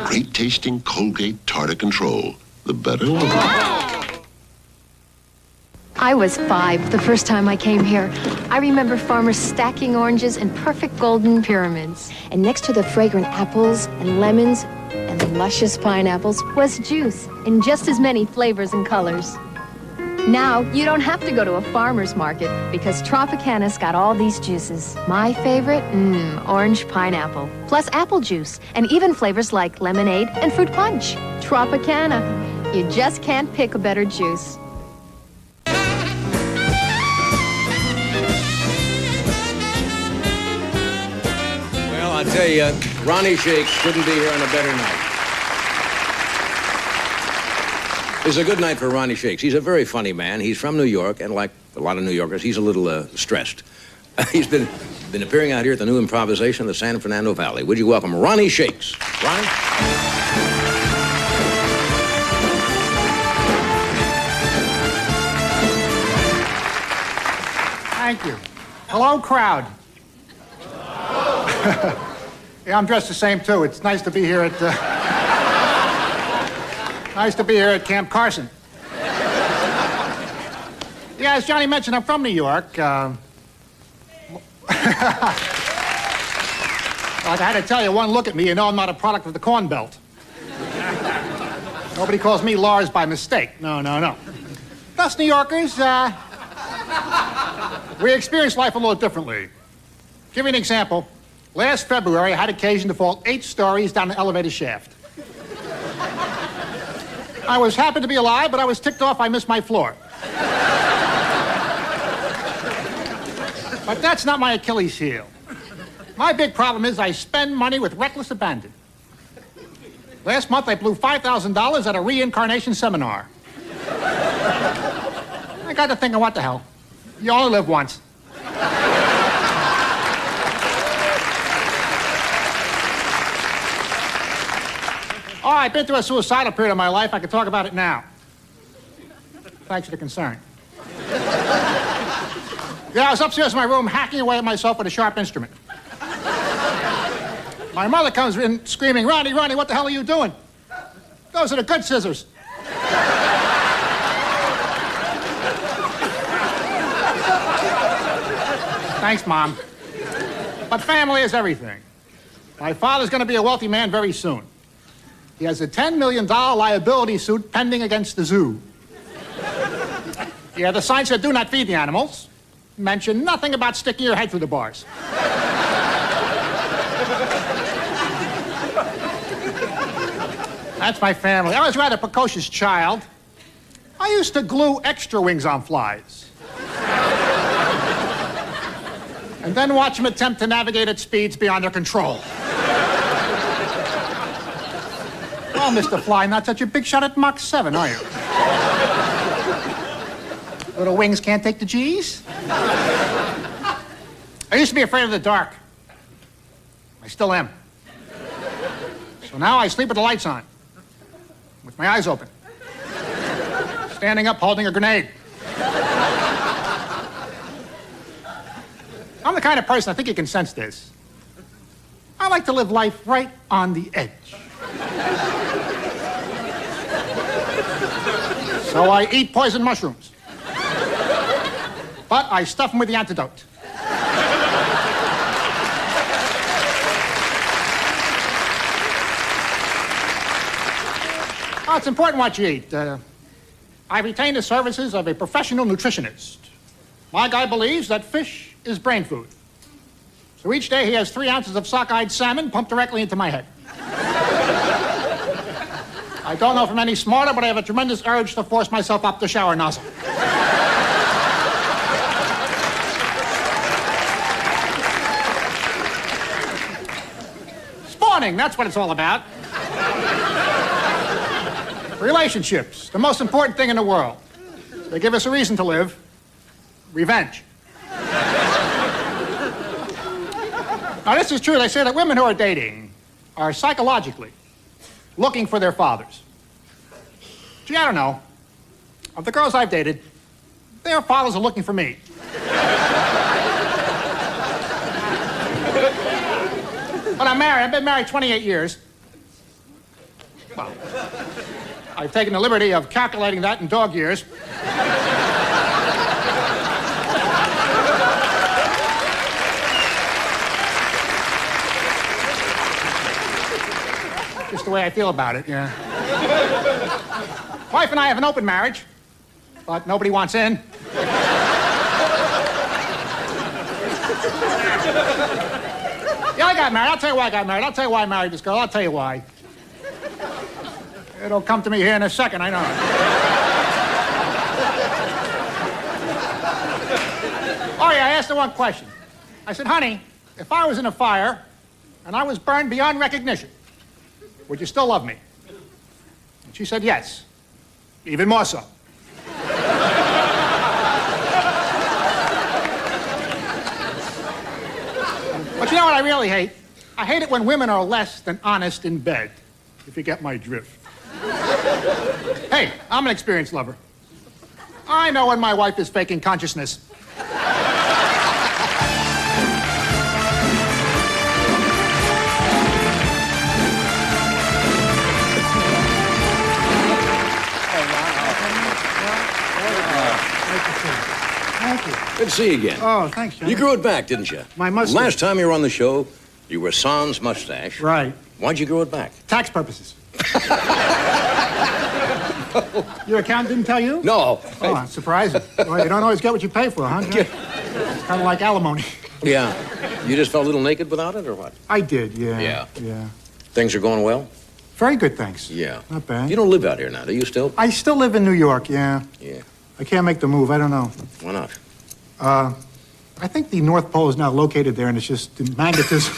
Great tasting Colgate Tartar Control. the better woman. I was 5 the first time I came here. I remember farmers stacking oranges in perfect golden pyramids. And next to the fragrant apples and lemons and luscious pineapples was juice in just as many flavors and colors. Now, you don't have to go to a farmer's market because Tropicana's got all these juices. My favorite? Orange pineapple. Plus apple juice. And even flavors like lemonade and fruit punch. Tropicana. You just can't pick a better juice. Well, I tell you, Ronnie Shakes couldn't be here on a better night. It's a good night for Ronnie Shakes. He's a very funny man. He's from New York, and like a lot of New Yorkers, he's a little stressed. He's been appearing out here at the new improvisation of the San Fernando Valley. Would you welcome Ronnie Shakes? Ronnie? Thank you. Hello, crowd. Yeah, I'm dressed the same, too. It's nice to be here at... Nice to be here at Camp Carson. Yeah, as Johnny mentioned, I'm from New York. Like I had to tell you, one look at me, you know I'm not a product of the Corn Belt. Nobody calls me Lars by mistake. No. Us New Yorkers, we experience life a little differently. Give you an example. Last February, I had occasion to fall 8 stories down an elevator shaft. I was happy to be alive, but I was ticked off I missed my floor. But that's not my Achilles heel. My big problem is I spend money with reckless abandon. Last month, I blew $5,000 at a reincarnation seminar. I got to thinking, what the hell? You only live once. Oh, I've been through a suicidal period of my life. I can talk about it now. Thanks for the concern. Yeah, I was upstairs in my room hacking away at myself with a sharp instrument. My mother comes in screaming, Ronnie, what the hell are you doing? Those are the good scissors. Thanks, Mom. But family is everything. My father's going to be a wealthy man very soon. He has a $10 million liability suit pending against the zoo. Yeah, the sign said, do not feed the animals. Mention nothing about sticking your head through the bars. That's my family. I was a rather precocious child. I used to glue extra wings on flies. And then watch them attempt to navigate at speeds beyond their control. Oh, Mr. Fly, not such a big shot at Mach 7, are you? Little wings can't take the G's? I used to be afraid of the dark. I still am. So now I sleep with the lights on, with my eyes open, standing up holding a grenade. I'm the kind of person, I think you can sense this. I like to live life right on the edge. So I eat poison mushrooms. But I stuff them with the antidote. Oh, it's important what you eat. I retain the services of a professional nutritionist. My guy believes that fish is brain food. So each day he has 3 ounces of sockeyed salmon pumped directly into my head. I don't know if I'm any smarter, but I have a tremendous urge to force myself up the shower nozzle. Spawning, that's what it's all about. Relationships, the most important thing in the world. They give us a reason to live. Revenge. Now, this is true. They say that women who are dating are psychologically looking for their fathers. Gee, I don't know. Of the girls I've dated, their fathers are looking for me. But I'm married. I've been married 28 years. Well, I've taken the liberty of calculating that in dog years. Just the way I feel about it, yeah. Wife and I have an open marriage, but nobody wants in. Yeah, I got married. I'll tell you why I got married. I'll tell you why I married this girl. I'll tell you why. It'll come to me here in a second, I know. Oh, yeah, I asked her one question. I said, honey, if I was in a fire and I was burned beyond recognition, would you still love me? And she said, yes. Even more so. But you know what I really hate? I hate it when women are less than honest in bed, if you get my drift. Hey, I'm an experienced lover. I know when my wife is faking consciousness. Thank you. Good to see you again. Oh, thanks, Johnny. You grew it back, didn't you? My mustache. Last time you were on the show, you were sans mustache. Right. Why'd you grow it back? Tax purposes. Your accountant didn't tell you? No. Oh, that's surprising. Well, you don't always get what you pay for, huh? It's kind of like alimony. Yeah. You just felt a little naked without it, or what? I did, yeah. Yeah. Yeah. Things are going well? Very good, thanks. Yeah. Not bad. You don't live out here now, do you still? I still live in New York, yeah. Yeah. I can't make the move. I don't know. Why not? I think the North Pole is now located there, and it's just the magnetism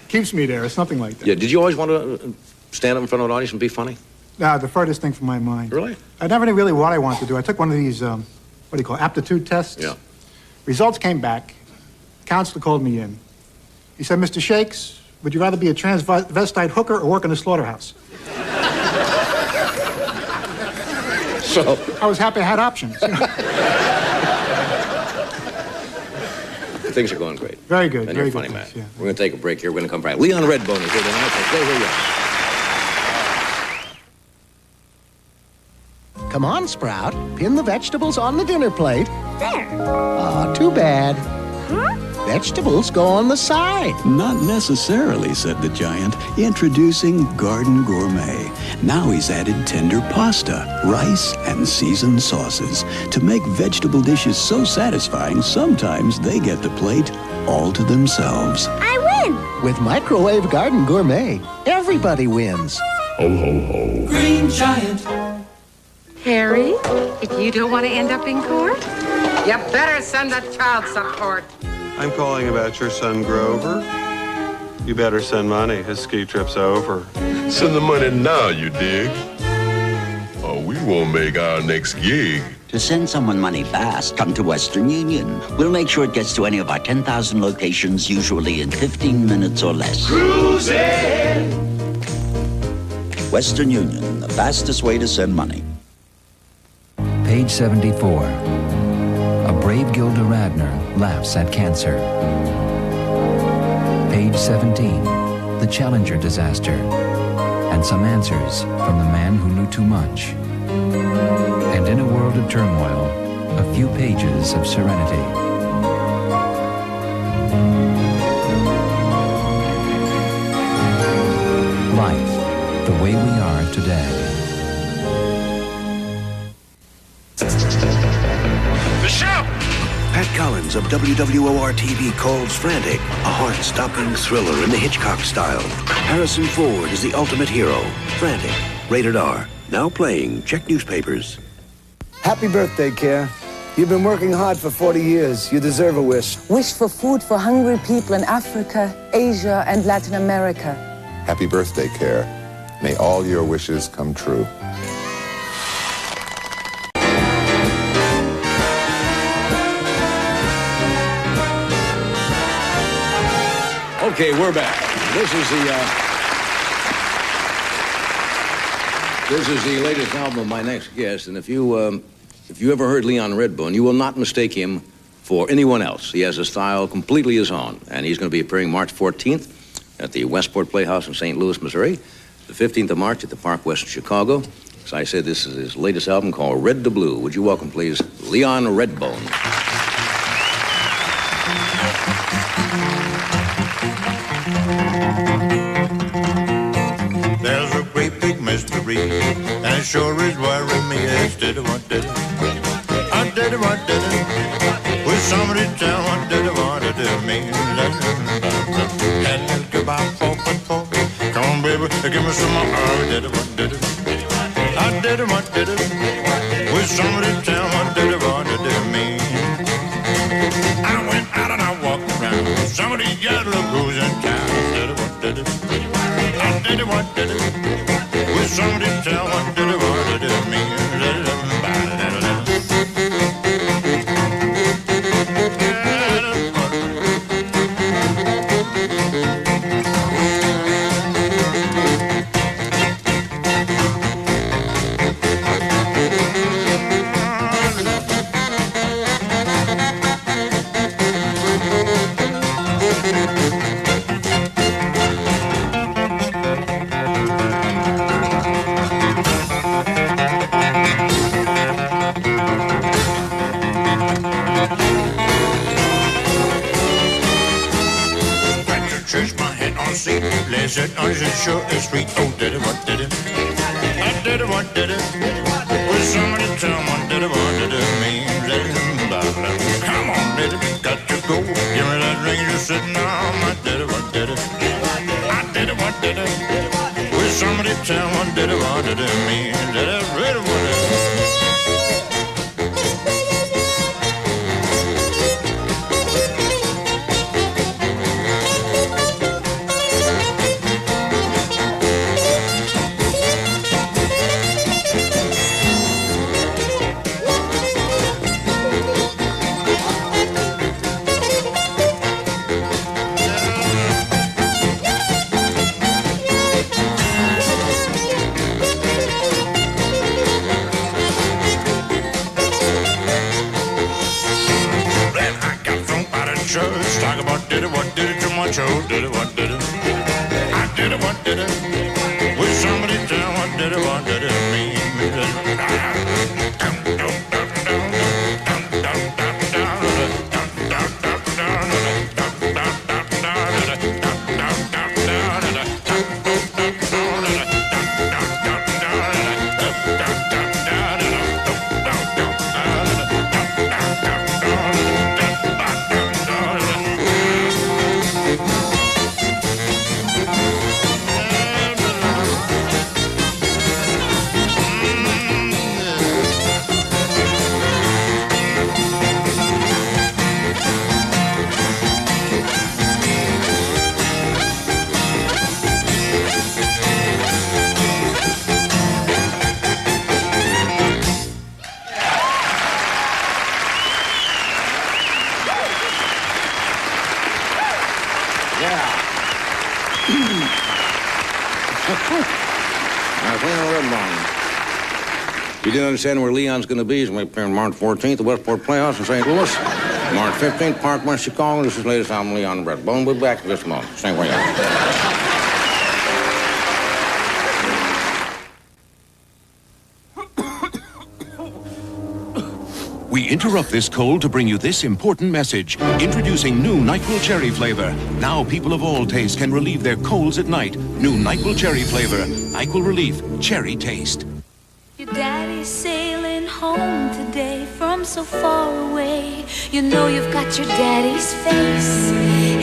keeps me there, or something like that. Yeah. Did you always want to stand up in front of an audience and be funny? No, the furthest thing from my mind. Really? I never knew really what I wanted to do. I took one of these, what do you call it, aptitude tests? Yeah. Results came back. Counselor called me in. He said, Mr. Shakes, would you rather be a transvestite hooker or work in a slaughterhouse? So? I was happy I had options. You know? Things are going great. Very good. And very you're a funny good, man. thanks, yeah. We're going to take a break here. We're going to come back. Leon Redbone is here tonight. So stay where you are. Come on, Sprout. Pin the vegetables on the dinner plate. There. Ah, too bad. Huh? Vegetables go on the side. Not necessarily, said the giant. Introducing Garden Gourmet. Now he's added tender pasta, rice, and seasoned sauces to make vegetable dishes so satisfying, sometimes they get the plate all to themselves. I win! With Microwave Garden Gourmet, everybody wins. Ho, ho, ho. Green Giant. Harry, if you don't want to end up in court, you better send that child support. I'm calling about your son, Grover. You better send money. His ski trip's over. Send the money now, you dig? Or we won't make our next gig. To send someone money fast, come to Western Union. We'll make sure it gets to any of our 10,000 locations, usually in 15 minutes or less. Cruising! Western Union, the fastest way to send money. Page 74. A brave Gilda Radner laughs at cancer. Page 17. The Challenger disaster. And some answers from the man who knew too much. And in a world of turmoil, a few pages of serenity. Life, the way we are today. Pat Collins of WWOR-TV calls Frantic, a heart-stopping thriller in the Hitchcock style. Harrison Ford is the ultimate hero. Frantic, rated R. Now playing. Check newspapers. Happy birthday, Care. You've been working hard for 40 years. You deserve a wish. Wish for food for hungry people in Africa, Asia, and Latin America. Happy birthday, Care. May all your wishes come true. Okay, we're back. This is the latest album of my next guest, and if you ever heard Leon Redbone, you will not mistake him for anyone else. He has a style completely his own, and he's going to be appearing March 14th at the Westport Playhouse in St. Louis, Missouri. the 15th of March at the Park West in Chicago. As I said, this is his latest album called Red to Blue. Would you welcome, please, Leon Redbone. There's a great big mystery, and it sure is worrying me. It's did it, what did it? I did it, what did it? Will somebody tell what did it, what did it mean? And let's go by 4.4. Come on, baby, give me some more. I did it, what did it? I did it, what did it? Will somebody tell what did it, what did it mean? I went out and I walked around. Somebody got look who's in town. Did it, what did it? I did it, what did it? Will somebody tell what did it, what did it mean? Lays it on his sure is sweet. Oh, did it, what did it? I did it, what did it? Will somebody tell what did it, what did it mean? Come on, did it? Got to go. Give me that ring you're sitting on. I did it, what did it? I did it, what did it? Will somebody tell what did it, what did it mean? Did it, really, what did it? Talk about did it, what did it too much? Oh, did it, what did it? I did it, what did it? Will somebody tell what did it, what did it mean? You didn't understand where Leon's going to be. He's going to be playing March 14th, the Westport Playhouse in St. Louis. March 15th, Park West, Chicago. This is his latest album, Leon Redbone. We'll be back in just a moment. Same way out. We interrupt this cold to bring you this important message. Introducing new NyQuil Cherry flavor. Now people of all tastes can relieve their colds at night. New NyQuil Cherry flavor. NyQuil Relief. Cherry taste. Your daddy's sailing home today from so far away. You know you've got your daddy's face,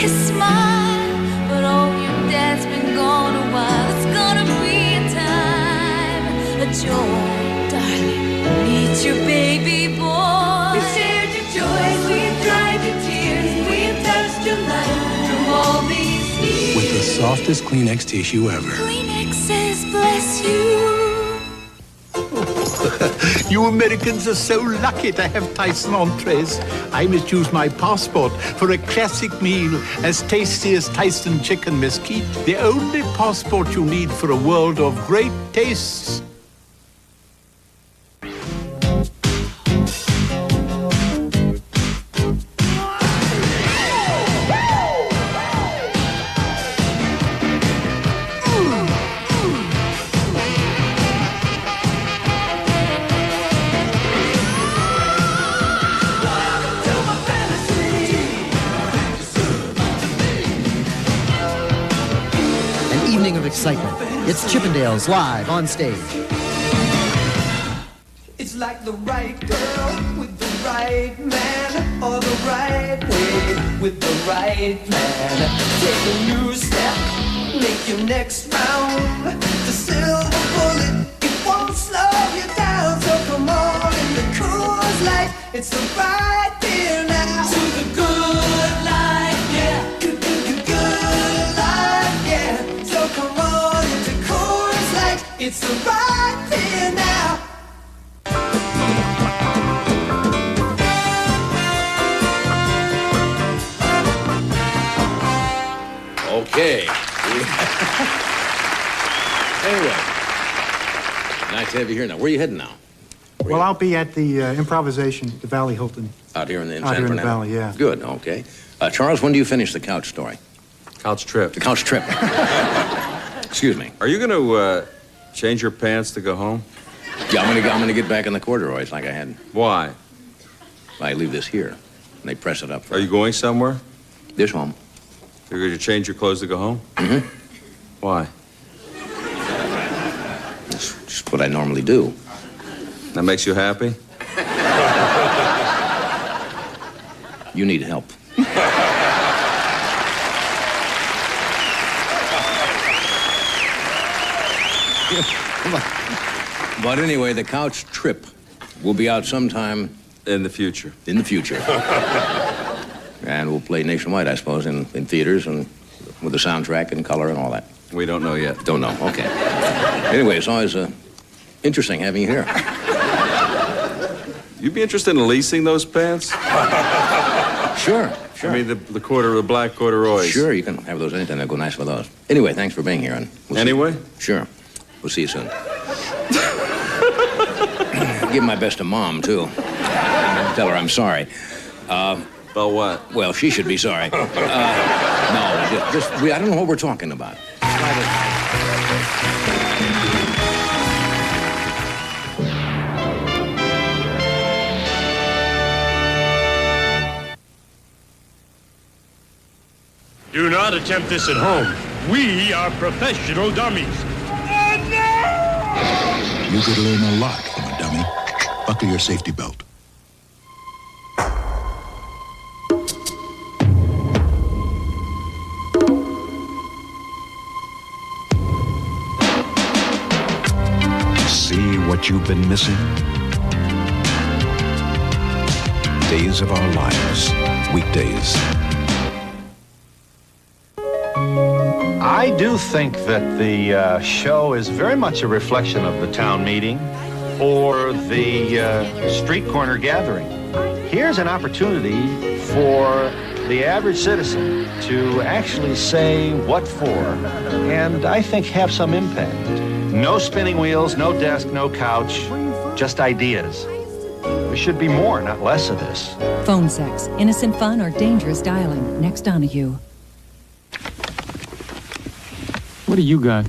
his smile. But oh, your dad's been gone a while. It's gonna be a time, a joy, darling. Meet your baby boy. We've shared your joys, we've dried your tears, we've touched your life through all these years. With the softest Kleenex tissue ever. Kleenex says bless you. You Americans are so lucky to have Tyson entrees. I must use my passport for a classic meal as tasty as Tyson chicken mesquite. The only passport you need for a world of great tastes. excitement. It's Chippendales live on stage. It's like the right girl with the right man, or the right way with the right man. Take a new step, make your next round. The silver bullet, it won't slow you down. So come on in the Coors Light, it's the right here now. To the good life, yeah. Good life, yeah. So come on into Coors Light, it's the right here now. Okay. Anyway, nice to have you here now. Where are you heading now? Well, I'll be at the improvisation, the Valley Hilton. Out here in San Out here in the Fernando? Valley, yeah. Good, okay. Charles, when do you finish the couch story? Couch trip. The couch trip. Excuse me. Are you going to change your pants to go home? Yeah, I'm gonna get back in the corduroys like I had. Why? I leave this here, and they press it up. Are you going somewhere? This home. You're going to change your clothes to go home? Mm-hmm. Why? It's just what I normally do. That makes you happy? You need help. But anyway, the couch trip will be out sometime in the future. In the future. And we'll play nationwide, I suppose, in theaters and with the soundtrack and color and all that. We don't know yet. Don't know, okay. Anyway, it's always interesting having you here. You'd be interested in leasing those pants? Sure. I mean, the black corduroys. Sure, you can have those anytime. They'll go nice with those. Anyway, thanks for being here. And Anyway? Sure. We'll see you soon. Give my best to Mom, too. Tell her I'm sorry. About what? Well, she should be sorry. No, I don't know what we're talking about. Do not attempt this at home. We are professional dummies. You could learn a lot from a dummy. Buckle your safety belt. See what you've been missing? Days of Our Lives, weekdays. I do think that the show is very much a reflection of the town meeting or the street corner gathering. Here's an opportunity for the average citizen to actually say what for, and I think have some impact. No spinning wheels, no desk, no couch, just ideas. There should be more, not less of this. Phone sex, innocent fun or dangerous dialing. Next Donahue. What do you got?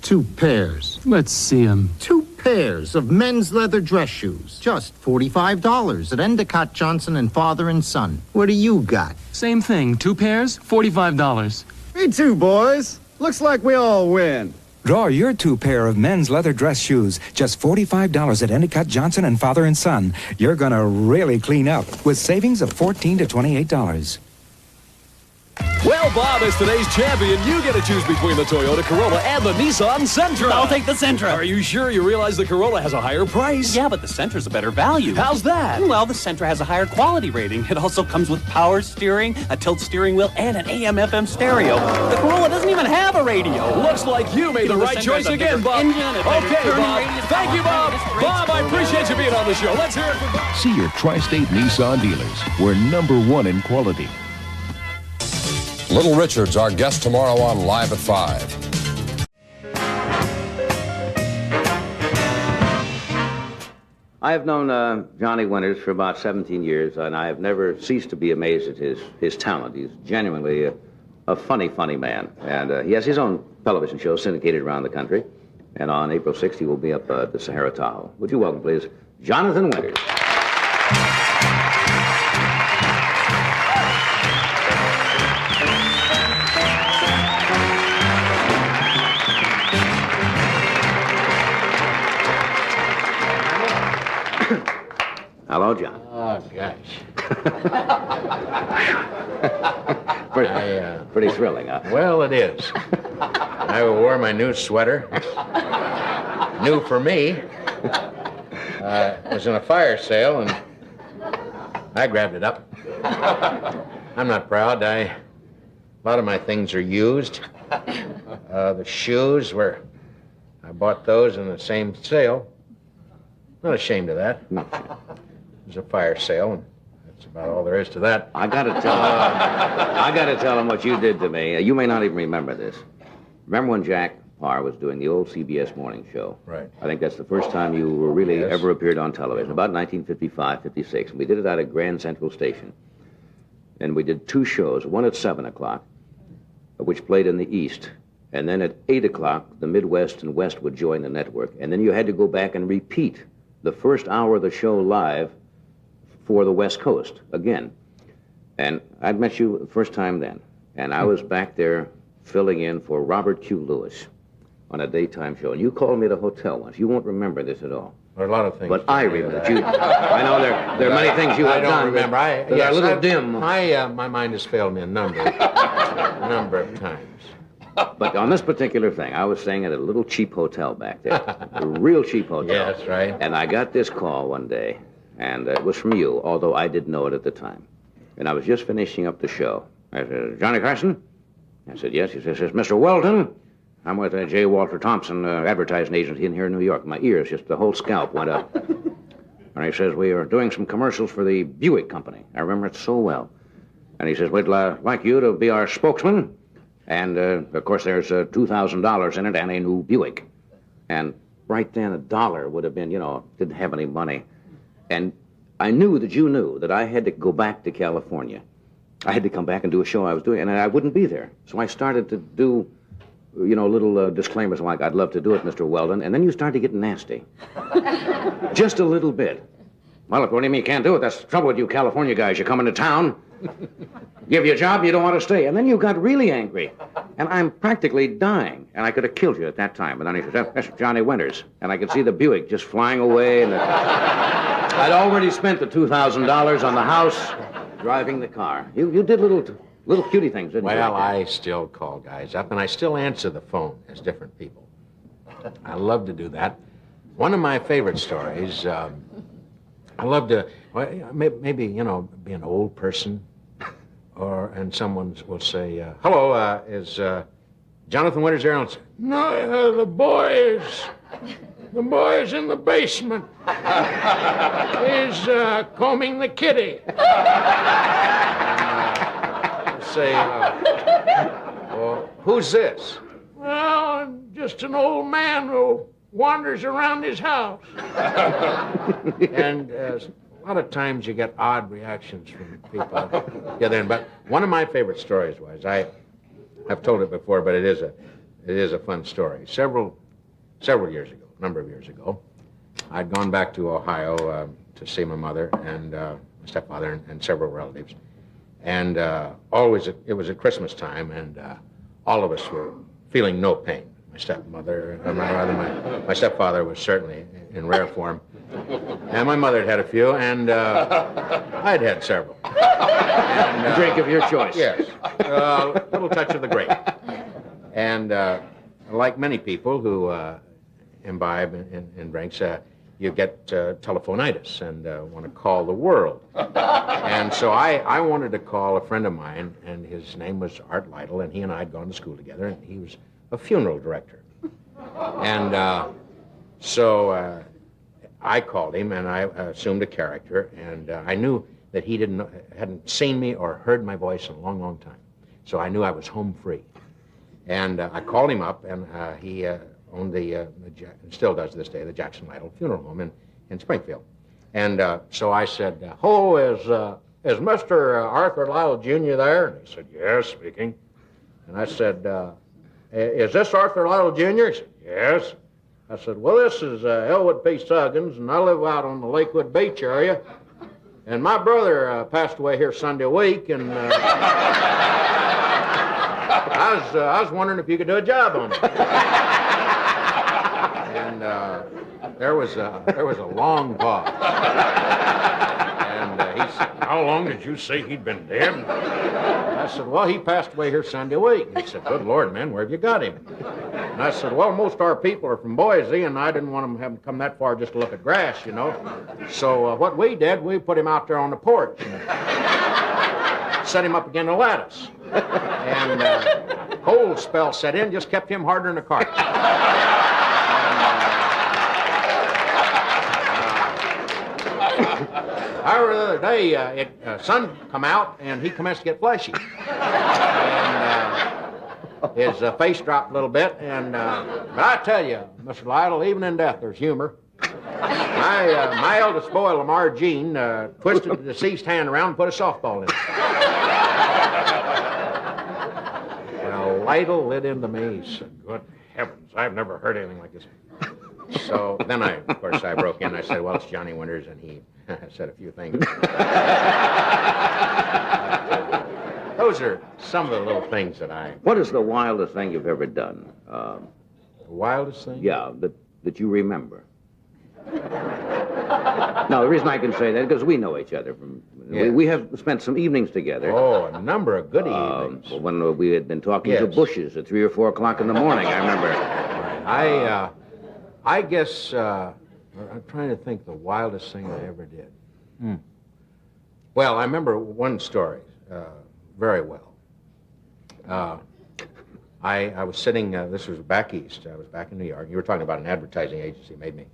2 pairs. Let's see them. 2 pairs of men's leather dress shoes. Just $45 at Endicott Johnson and Father and Son. What do you got? Same thing. 2 pairs, $45. Me too, boys. Looks like we all win. Draw your 2 pair of men's leather dress shoes. Just $45 at Endicott Johnson and Father and Son. You're gonna really clean up with savings of $14 to $28. Well, Bob, as today's champion, you get to choose between the Toyota Corolla and the Nissan Sentra. I'll take the Sentra. Are you sure you realize the Corolla has a higher price? Yeah, but the Sentra's a better value. How's that? Well, the Sentra has a higher quality rating. It also comes with power steering, a tilt steering wheel, and an AM/FM stereo. The Corolla doesn't even have a radio. Looks like you made the right choice again, Bob. Okay, Bob. Thank you, Bob. Bob, I appreciate you being on the show. Let's hear it for Bob. See your Tri-State Nissan dealers. We're #1 in quality. Little Richard's our guest tomorrow on Live at 5. I have known Johnny Winters for about 17 years, and I have never ceased to be amazed at his talent. He's genuinely a funny man. And he has his own television show syndicated around the country. And on April 6th, he will be up at the Sahara Tahoe. Would you welcome, please, Jonathan Winters. Hello, John. Oh, gosh. Pretty thrilling, huh? Well, it is. I wore my new sweater. New for me. It was in a fire sale, and I grabbed it up. I'm not proud. A lot of my things are used. The shoes I bought those in the same sale. Not ashamed of that. No. It was a fire sale, and that's about all there is to that. I gotta tell him what you did to me. You may not even remember this. Remember when Jack Parr was doing the old CBS morning show? Right. I think that's the first time you were really ever appeared on television, about 1955, 56. And we did it out at Grand Central Station. And we did 2 shows, one at 7 o'clock, which played in the East. And then at 8 o'clock, the Midwest and West would join the network. And then you had to go back and repeat the first hour of the show live for the West Coast again. And I'd met you the first time then. And I was back there filling in for Robert Q. Lewis on a daytime show. And you called me at a hotel once. You won't remember this at all. There are a lot of things. But I remember that. I know there are many things you have done. I don't remember. That are a little dim. My mind has failed me a number of times. But on this particular thing, I was staying at a little cheap hotel back there. A real cheap hotel. Yeah, that's right. And I got this call one day, and it was from you, although I didn't know it at the time. And I was just finishing up the show. I said, Johnny Carson? I said, yes. He says, Mr. Weldon, I'm with J. Walter Thompson advertising agency in here in New York. My ears, just the whole scalp went up. And he says, we are doing some commercials for the Buick Company. I remember it so well. And he says, we'd like you to be our spokesman. And, of course, there's $2,000 in it and a new Buick. And right then, $1 would have been, didn't have any money. And I knew that you knew that I had to go back to California. I had to come back and do a show I was doing, and I wouldn't be there. So I started to do, little disclaimers like, I'd love to do it, Mr. Weldon. And then you started getting nasty. Just a little bit. Well, look, what do you mean you can't do it? That's the trouble with you California guys. You come into town, give you a job, you don't want to stay. And then you got really angry. And I'm practically dying. And I could have killed you at that time. And then he says, that's Johnny Winters. And I could see the Buick just flying away. And I'd already spent the $2,000 on the house driving the car. You did little cutie things, didn't you? Well, I still call guys up, and I still answer the phone as different people. I love to do that. One of my favorite stories, I love to, maybe, be an old person, and someone will say, hello, is Jonathan Winters there? And I'll say, no, the boy is in the basement. He's combing the kitty. Say, well, who's this? Well, just an old man who wanders around his house. And a lot of times you get odd reactions from people together. But one of my favorite stories was, I've told it before, but it is a fun story. Several years ago, a number of years ago, I'd gone back to Ohio to see my mother and my stepfather and several relatives. And it was at Christmas time, and all of us were feeling no pain. My stepmother, my stepfather was certainly in rare form. And my mother had had a few, and I'd had several. And, a drink of your choice. Yes. A little touch of the grape. And like many people who imbibe in drinks, you get telephonitis and want to call the world. And so I wanted to call a friend of mine, and his name was Art Lytle, and he and I had gone to school together, and he was a funeral director. And so I called him, and I assumed a character, and I knew that he hadn't seen me or heard my voice in a long, long time. So I knew I was home free. And I called him up, and he owned and still does to this day, the Jackson Lytle Funeral Home in Springfield. And so I said, hello, is Mr. Arthur Lytle Jr. there? And he said, yes, speaking. And I said, is this Arthur Lytle Jr.? He said, yes. I said, well, this is Elwood P. Suggins, and I live out on the Lakewood Beach area. And my brother passed away here Sunday week, and I was wondering if you could do a job on it. And there was a long pause. And he said, "How long did you say he'd been dead?" I said, "Well, he passed away here Sunday week." And he said, "Good Lord, man, where have you got him?" And I said, "Well, most of our people are from Boise, and I didn't want them to have him come that far just to look at grass, you know. So what we did, we put him out there on the porch and set him up against the lattice. And cold spell set in, just kept him harder than a cart." However, the other day, sun come out, and he commenced to get fleshy. And his face dropped a little bit, and but I tell you, Mr. Lytle, even in death, there's humor. My eldest boy, Lamar Jean, twisted the deceased hand around and put a softball in it. Well, Lytle lit into me. He said, "Good heavens, I've never heard anything like this." So then of course, I broke in. I said, "Well, it's Johnny Winters," and he said a few things. Those are some of the little things that I... What is the wildest thing you've ever done? The wildest thing? Yeah, that you remember. No, the reason I can say that, because we know each other. Yes. We have spent some evenings together. Oh, a number of good evenings. When we had been talking to bushes at 3 or 4 o'clock in the morning, I remember. I guess, I'm trying to think the wildest thing I ever did. Well, I remember one story very well. I was sitting, this was back east. I was back in New York. You were talking about an advertising agency. Made me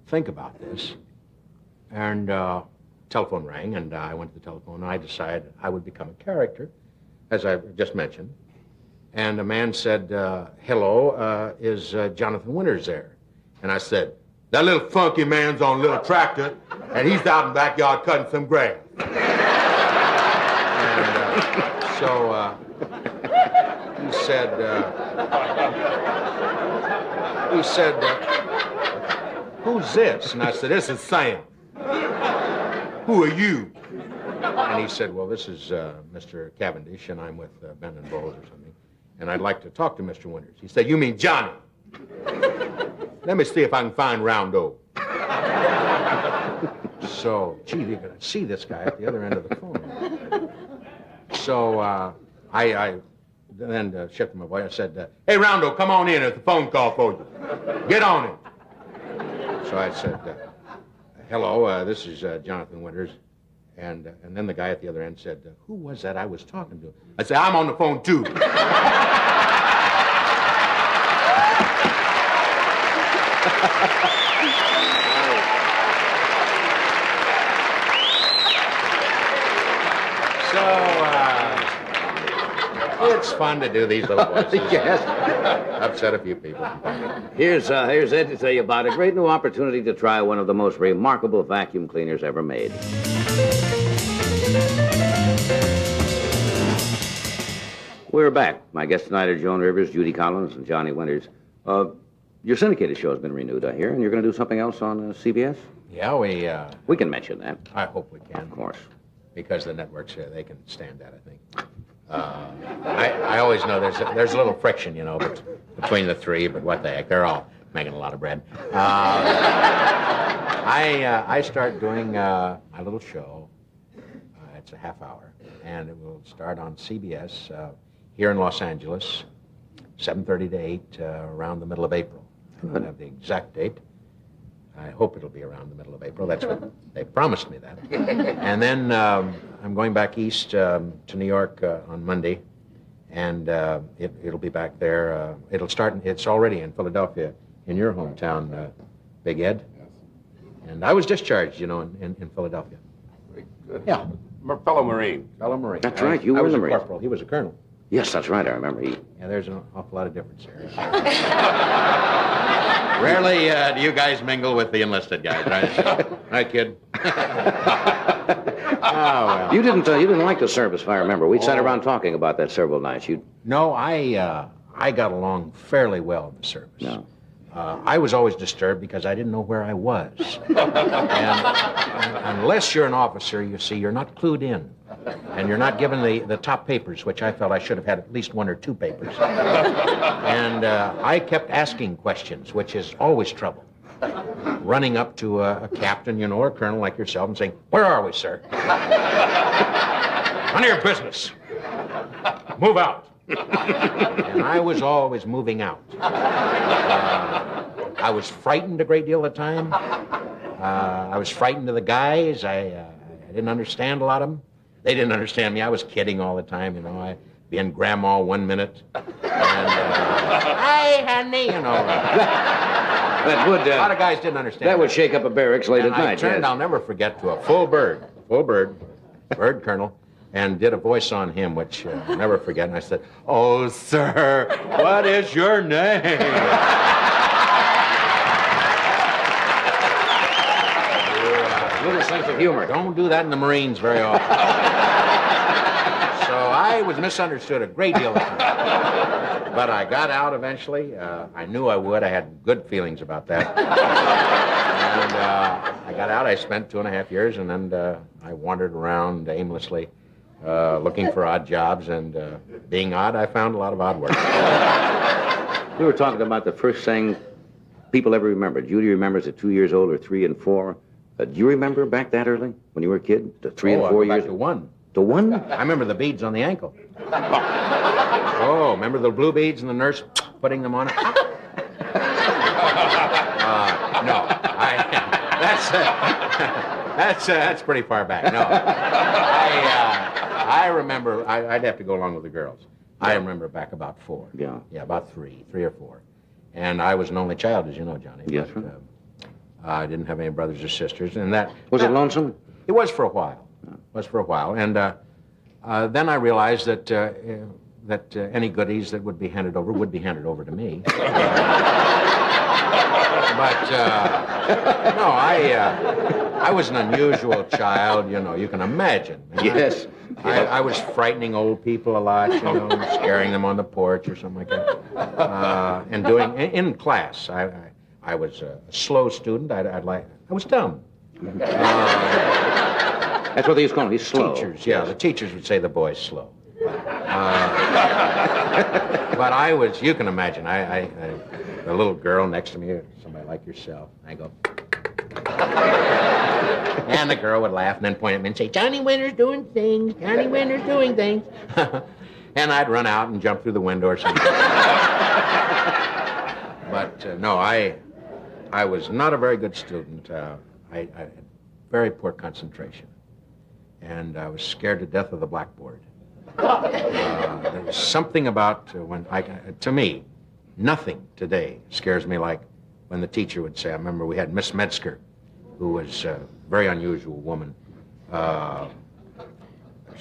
think about this. And telephone rang, and I went to the telephone, and I decided I would become a character, as I just mentioned. And a man said, "Hello, is Jonathan Winters there?" And I said, "That little funky man's on a little tractor, and he's out in the backyard cutting some grass." And so he said, "Who's this?" And I said, "This is Sam." "Who are you?" And he said, "Well, this is Mr. Cavendish, and I'm with Ben and Bowles or something, and I'd like to talk to Mr. Winters." He said, "You mean Johnny? Let me see if I can find Roundo." So, gee, you're going to see this guy at the other end of the phone. So I then shifted my voice. I said, "Hey, Roundo, come on in. There's a phone call for you. Get on it." So I said, "Hello, this is Jonathan Winters." And then the guy at the other end said, "Who was that I was talking to?" I said, "I'm on the phone, too." It's fun to do these little voices. Yes. Upset a few people. Here's Ed to tell you about a great new opportunity to try one of the most remarkable vacuum cleaners ever made. We're back. My guests tonight are Joan Rivers, Judy Collins, and Johnny Winters. Your syndicated show has been renewed, I hear, and you're going to do something else on CBS? Yeah, we can mention that. I hope we can. Of course. Because the networks, they can stand that, I think. I always know there's a little friction, you know, between the three, but what the heck, they're all making a lot of bread. I start doing my little show. It's a half hour, and it will start on CBS here in Los Angeles, 7:30 to 8, around the middle of April. I don't have the exact date. I hope it'll be around the middle of April. That's what they promised me that. And then I'm going back east to New York on Monday, and it'll be back there. It's already in Philadelphia, in your hometown, Big Ed. Yes. And I was discharged, you know, in Philadelphia. Very good. Yeah. Fellow Marine. Fellow Marine. That's right, you were in the Marine. I was a corporal. He was a colonel. Yes, that's right, I remember. Yeah, there's an awful lot of difference there. Rarely do you guys mingle with the enlisted guys, right? Hi, kid. Oh, well. You didn't like the service, if I remember. We sat around talking about that several nights. No, I got along fairly well in the service. No. I was always disturbed because I didn't know where I was. And unless you're an officer, you see, you're not clued in. And you're not given the top papers, which I felt I should have had at least 1 or 2 papers. And I kept asking questions, which is always trouble. Running up to a captain, you know, or a colonel like yourself and saying, "Where are we, sir?" "None of your business. Move out." And I was always moving out. I was frightened a great deal of the time. I was frightened of the guys. I didn't understand a lot of them. They didn't understand me. I was kidding all the time, you know. I'd be in grandma 1 minute. And, "Hi, honey," you know. That would, a lot of guys didn't understand. That would shake up a barracks late at night, I turned, yes. I'll never forget, to a bird colonel, and did a voice on him, which I'll never forget. And I said, "Oh, sir, what is your name?" Little sense of humor. Don't do that in the Marines very often. So I was misunderstood a great deal of times. But I got out eventually. I knew I would. I had good feelings about that. And I got out. I spent 2.5 years, and then I wandered around aimlessly, looking for odd jobs. And being odd, I found a lot of odd work. We were talking about the first thing people ever remember. Judy remembers at 2 years old or 3 and 4. Do you remember back that early when you were a kid? To 3 and 4 years? Back to 1. To 1? I remember the beads on the ankle. Oh, remember the blue beads and the nurse putting them on it? No, that's pretty far back. No, I remember. I'd have to go along with the girls. I remember back about 4. Yeah. Yeah, about 3 or 4. And I was an only child, as you know, Johnny. Yes, but, sir. I didn't have any brothers or sisters, and that was it lonesome? It was for a while. It was for a while, and then I realized that any goodies that would be handed over would be handed over to me. But no, I was an unusual child. You know, you can imagine. Yes. I was frightening old people a lot, you know, scaring them on the porch or something like that. And doing in class, I was a slow student. I was dumb. That's what they used to call him. He's slow. Teachers, yeah. The teachers would say the boy's slow. But I was, you can imagine, a little girl next to me, somebody like yourself, I go, and the girl would laugh and then point at me and say, "Johnny Winter's doing things, Johnny Winter's doing things." And I'd run out and jump through the window or something. But no, I was not a very good student. I had very poor concentration. And I was scared to death of the blackboard. There was something about to me, nothing today scares me like when the teacher would say, I remember we had Miss Metzger, who was a very unusual woman. I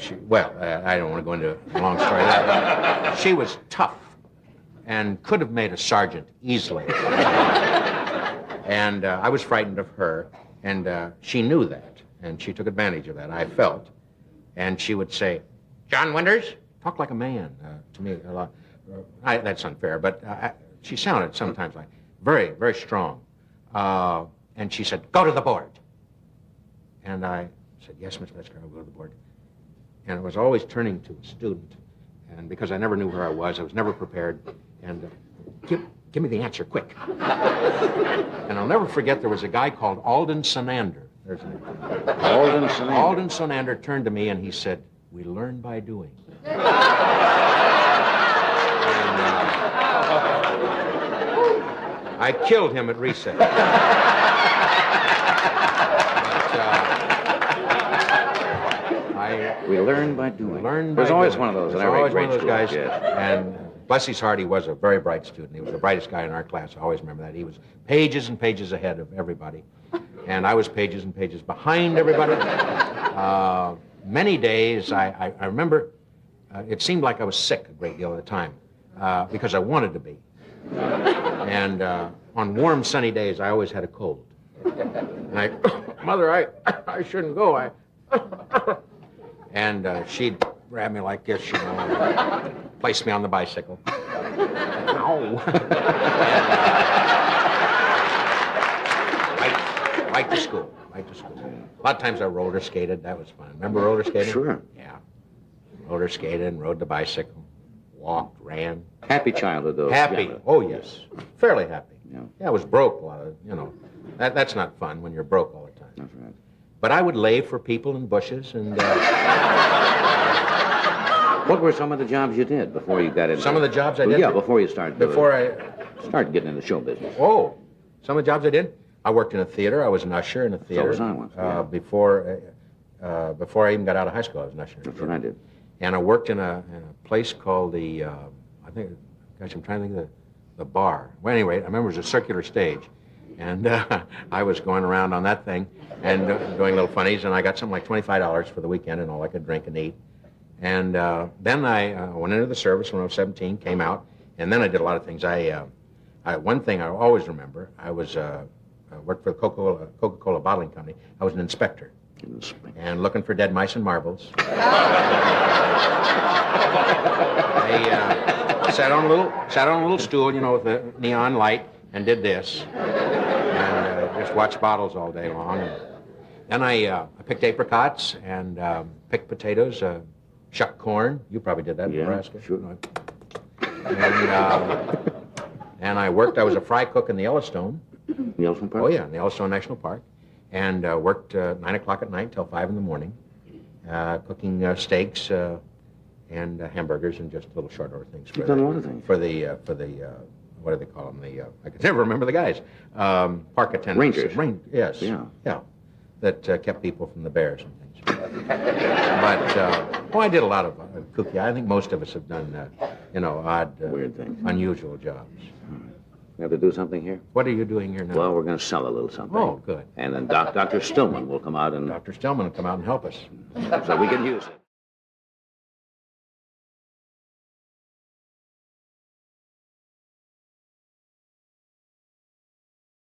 don't want to go into a long story there. She was tough and could have made a sergeant easily. And I was frightened of her, and she knew that, and she took advantage of that, I felt. And she would say, "John Winters, talk like a man," to me a lot. That's unfair, but she sounded sometimes like very, very strong. And she said, "Go to the board." And I said, "Yes, Miss Metzger, I'll go to the board." And it was always turning to a student. And because I never knew where I was never prepared. And give me the answer, quick. And I'll never forget, there was a guy called Alden Sonander. There's a name. Alden Sonander. Alden Sonander turned to me and he said, "We learn by doing." And, I killed him at recess. We learn by doing. There's always one of those. There's always one of those guys. Yes. And bless his heart, he was a very bright student. He was the brightest guy in our class. I always remember that. He was pages and pages ahead of everybody. And I was pages and pages behind everybody. Many days, I remember, it seemed like I was sick a great deal of the time because I wanted to be. And on warm, sunny days, I always had a cold. And Mother, I shouldn't go. And she'd grab me like this, you know, and place me on the bicycle. Ow. And, right to school. right to school. A lot of times I roller skated. That was fun. Remember roller skating? Sure. Yeah. Roller skated and rode the bicycle. Walked, ran. Happy childhood, though. Happy. Yeah. Oh, yes. Fairly happy. Yeah. Yeah, I was broke a lot of, That's not fun when you're broke all the time. That's right. But I would lay for people in bushes and... What were some of the jobs you did before you got into... Some of the jobs I did? Yeah, before you started Started getting into show business. Oh, some of the jobs I did? I worked in a theater. I was an usher in a theater. So was I once, yeah. Before I even got out of high school, I was an usher. That's what I did. And I worked in a place called I'm trying to think of the bar. Well, anyway, I remember it was a circular stage. And I was going around on that thing and doing little funnies, and I got something like $25 for the weekend and all I could drink and eat. And then I went into the service when I was 17, came out, and then I did a lot of things. One thing I always remember, I worked for the Coca-Cola bottling company. I was an inspector. And looking for dead mice and marbles. I sat on a little stool, with a neon light, and did this, and just watched bottles all day long. And then I picked apricots and picked potatoes, shucked corn. You probably did that in Nebraska. Sure. And I worked. I was a fry cook in the Yellowstone. Yellowstone Park? Oh yeah, in the Yellowstone National Park, and worked 9 o'clock at night till 5 in the morning, cooking steaks and hamburgers and just little short order things. You've done a lot of things. For the what do they call them? I can never remember the guys. Park attendants. Rangers. Yes. Yeah. That kept people from the bears and things. But I did a lot of kooky. I think most of us have done odd, weird things, unusual jobs. We have to do something here. What are you doing here now? Well, we're going to sell a little something. Oh, good. And then Dr. Stillman will come out and... Dr. Stillman will come out and help us. So we can use it.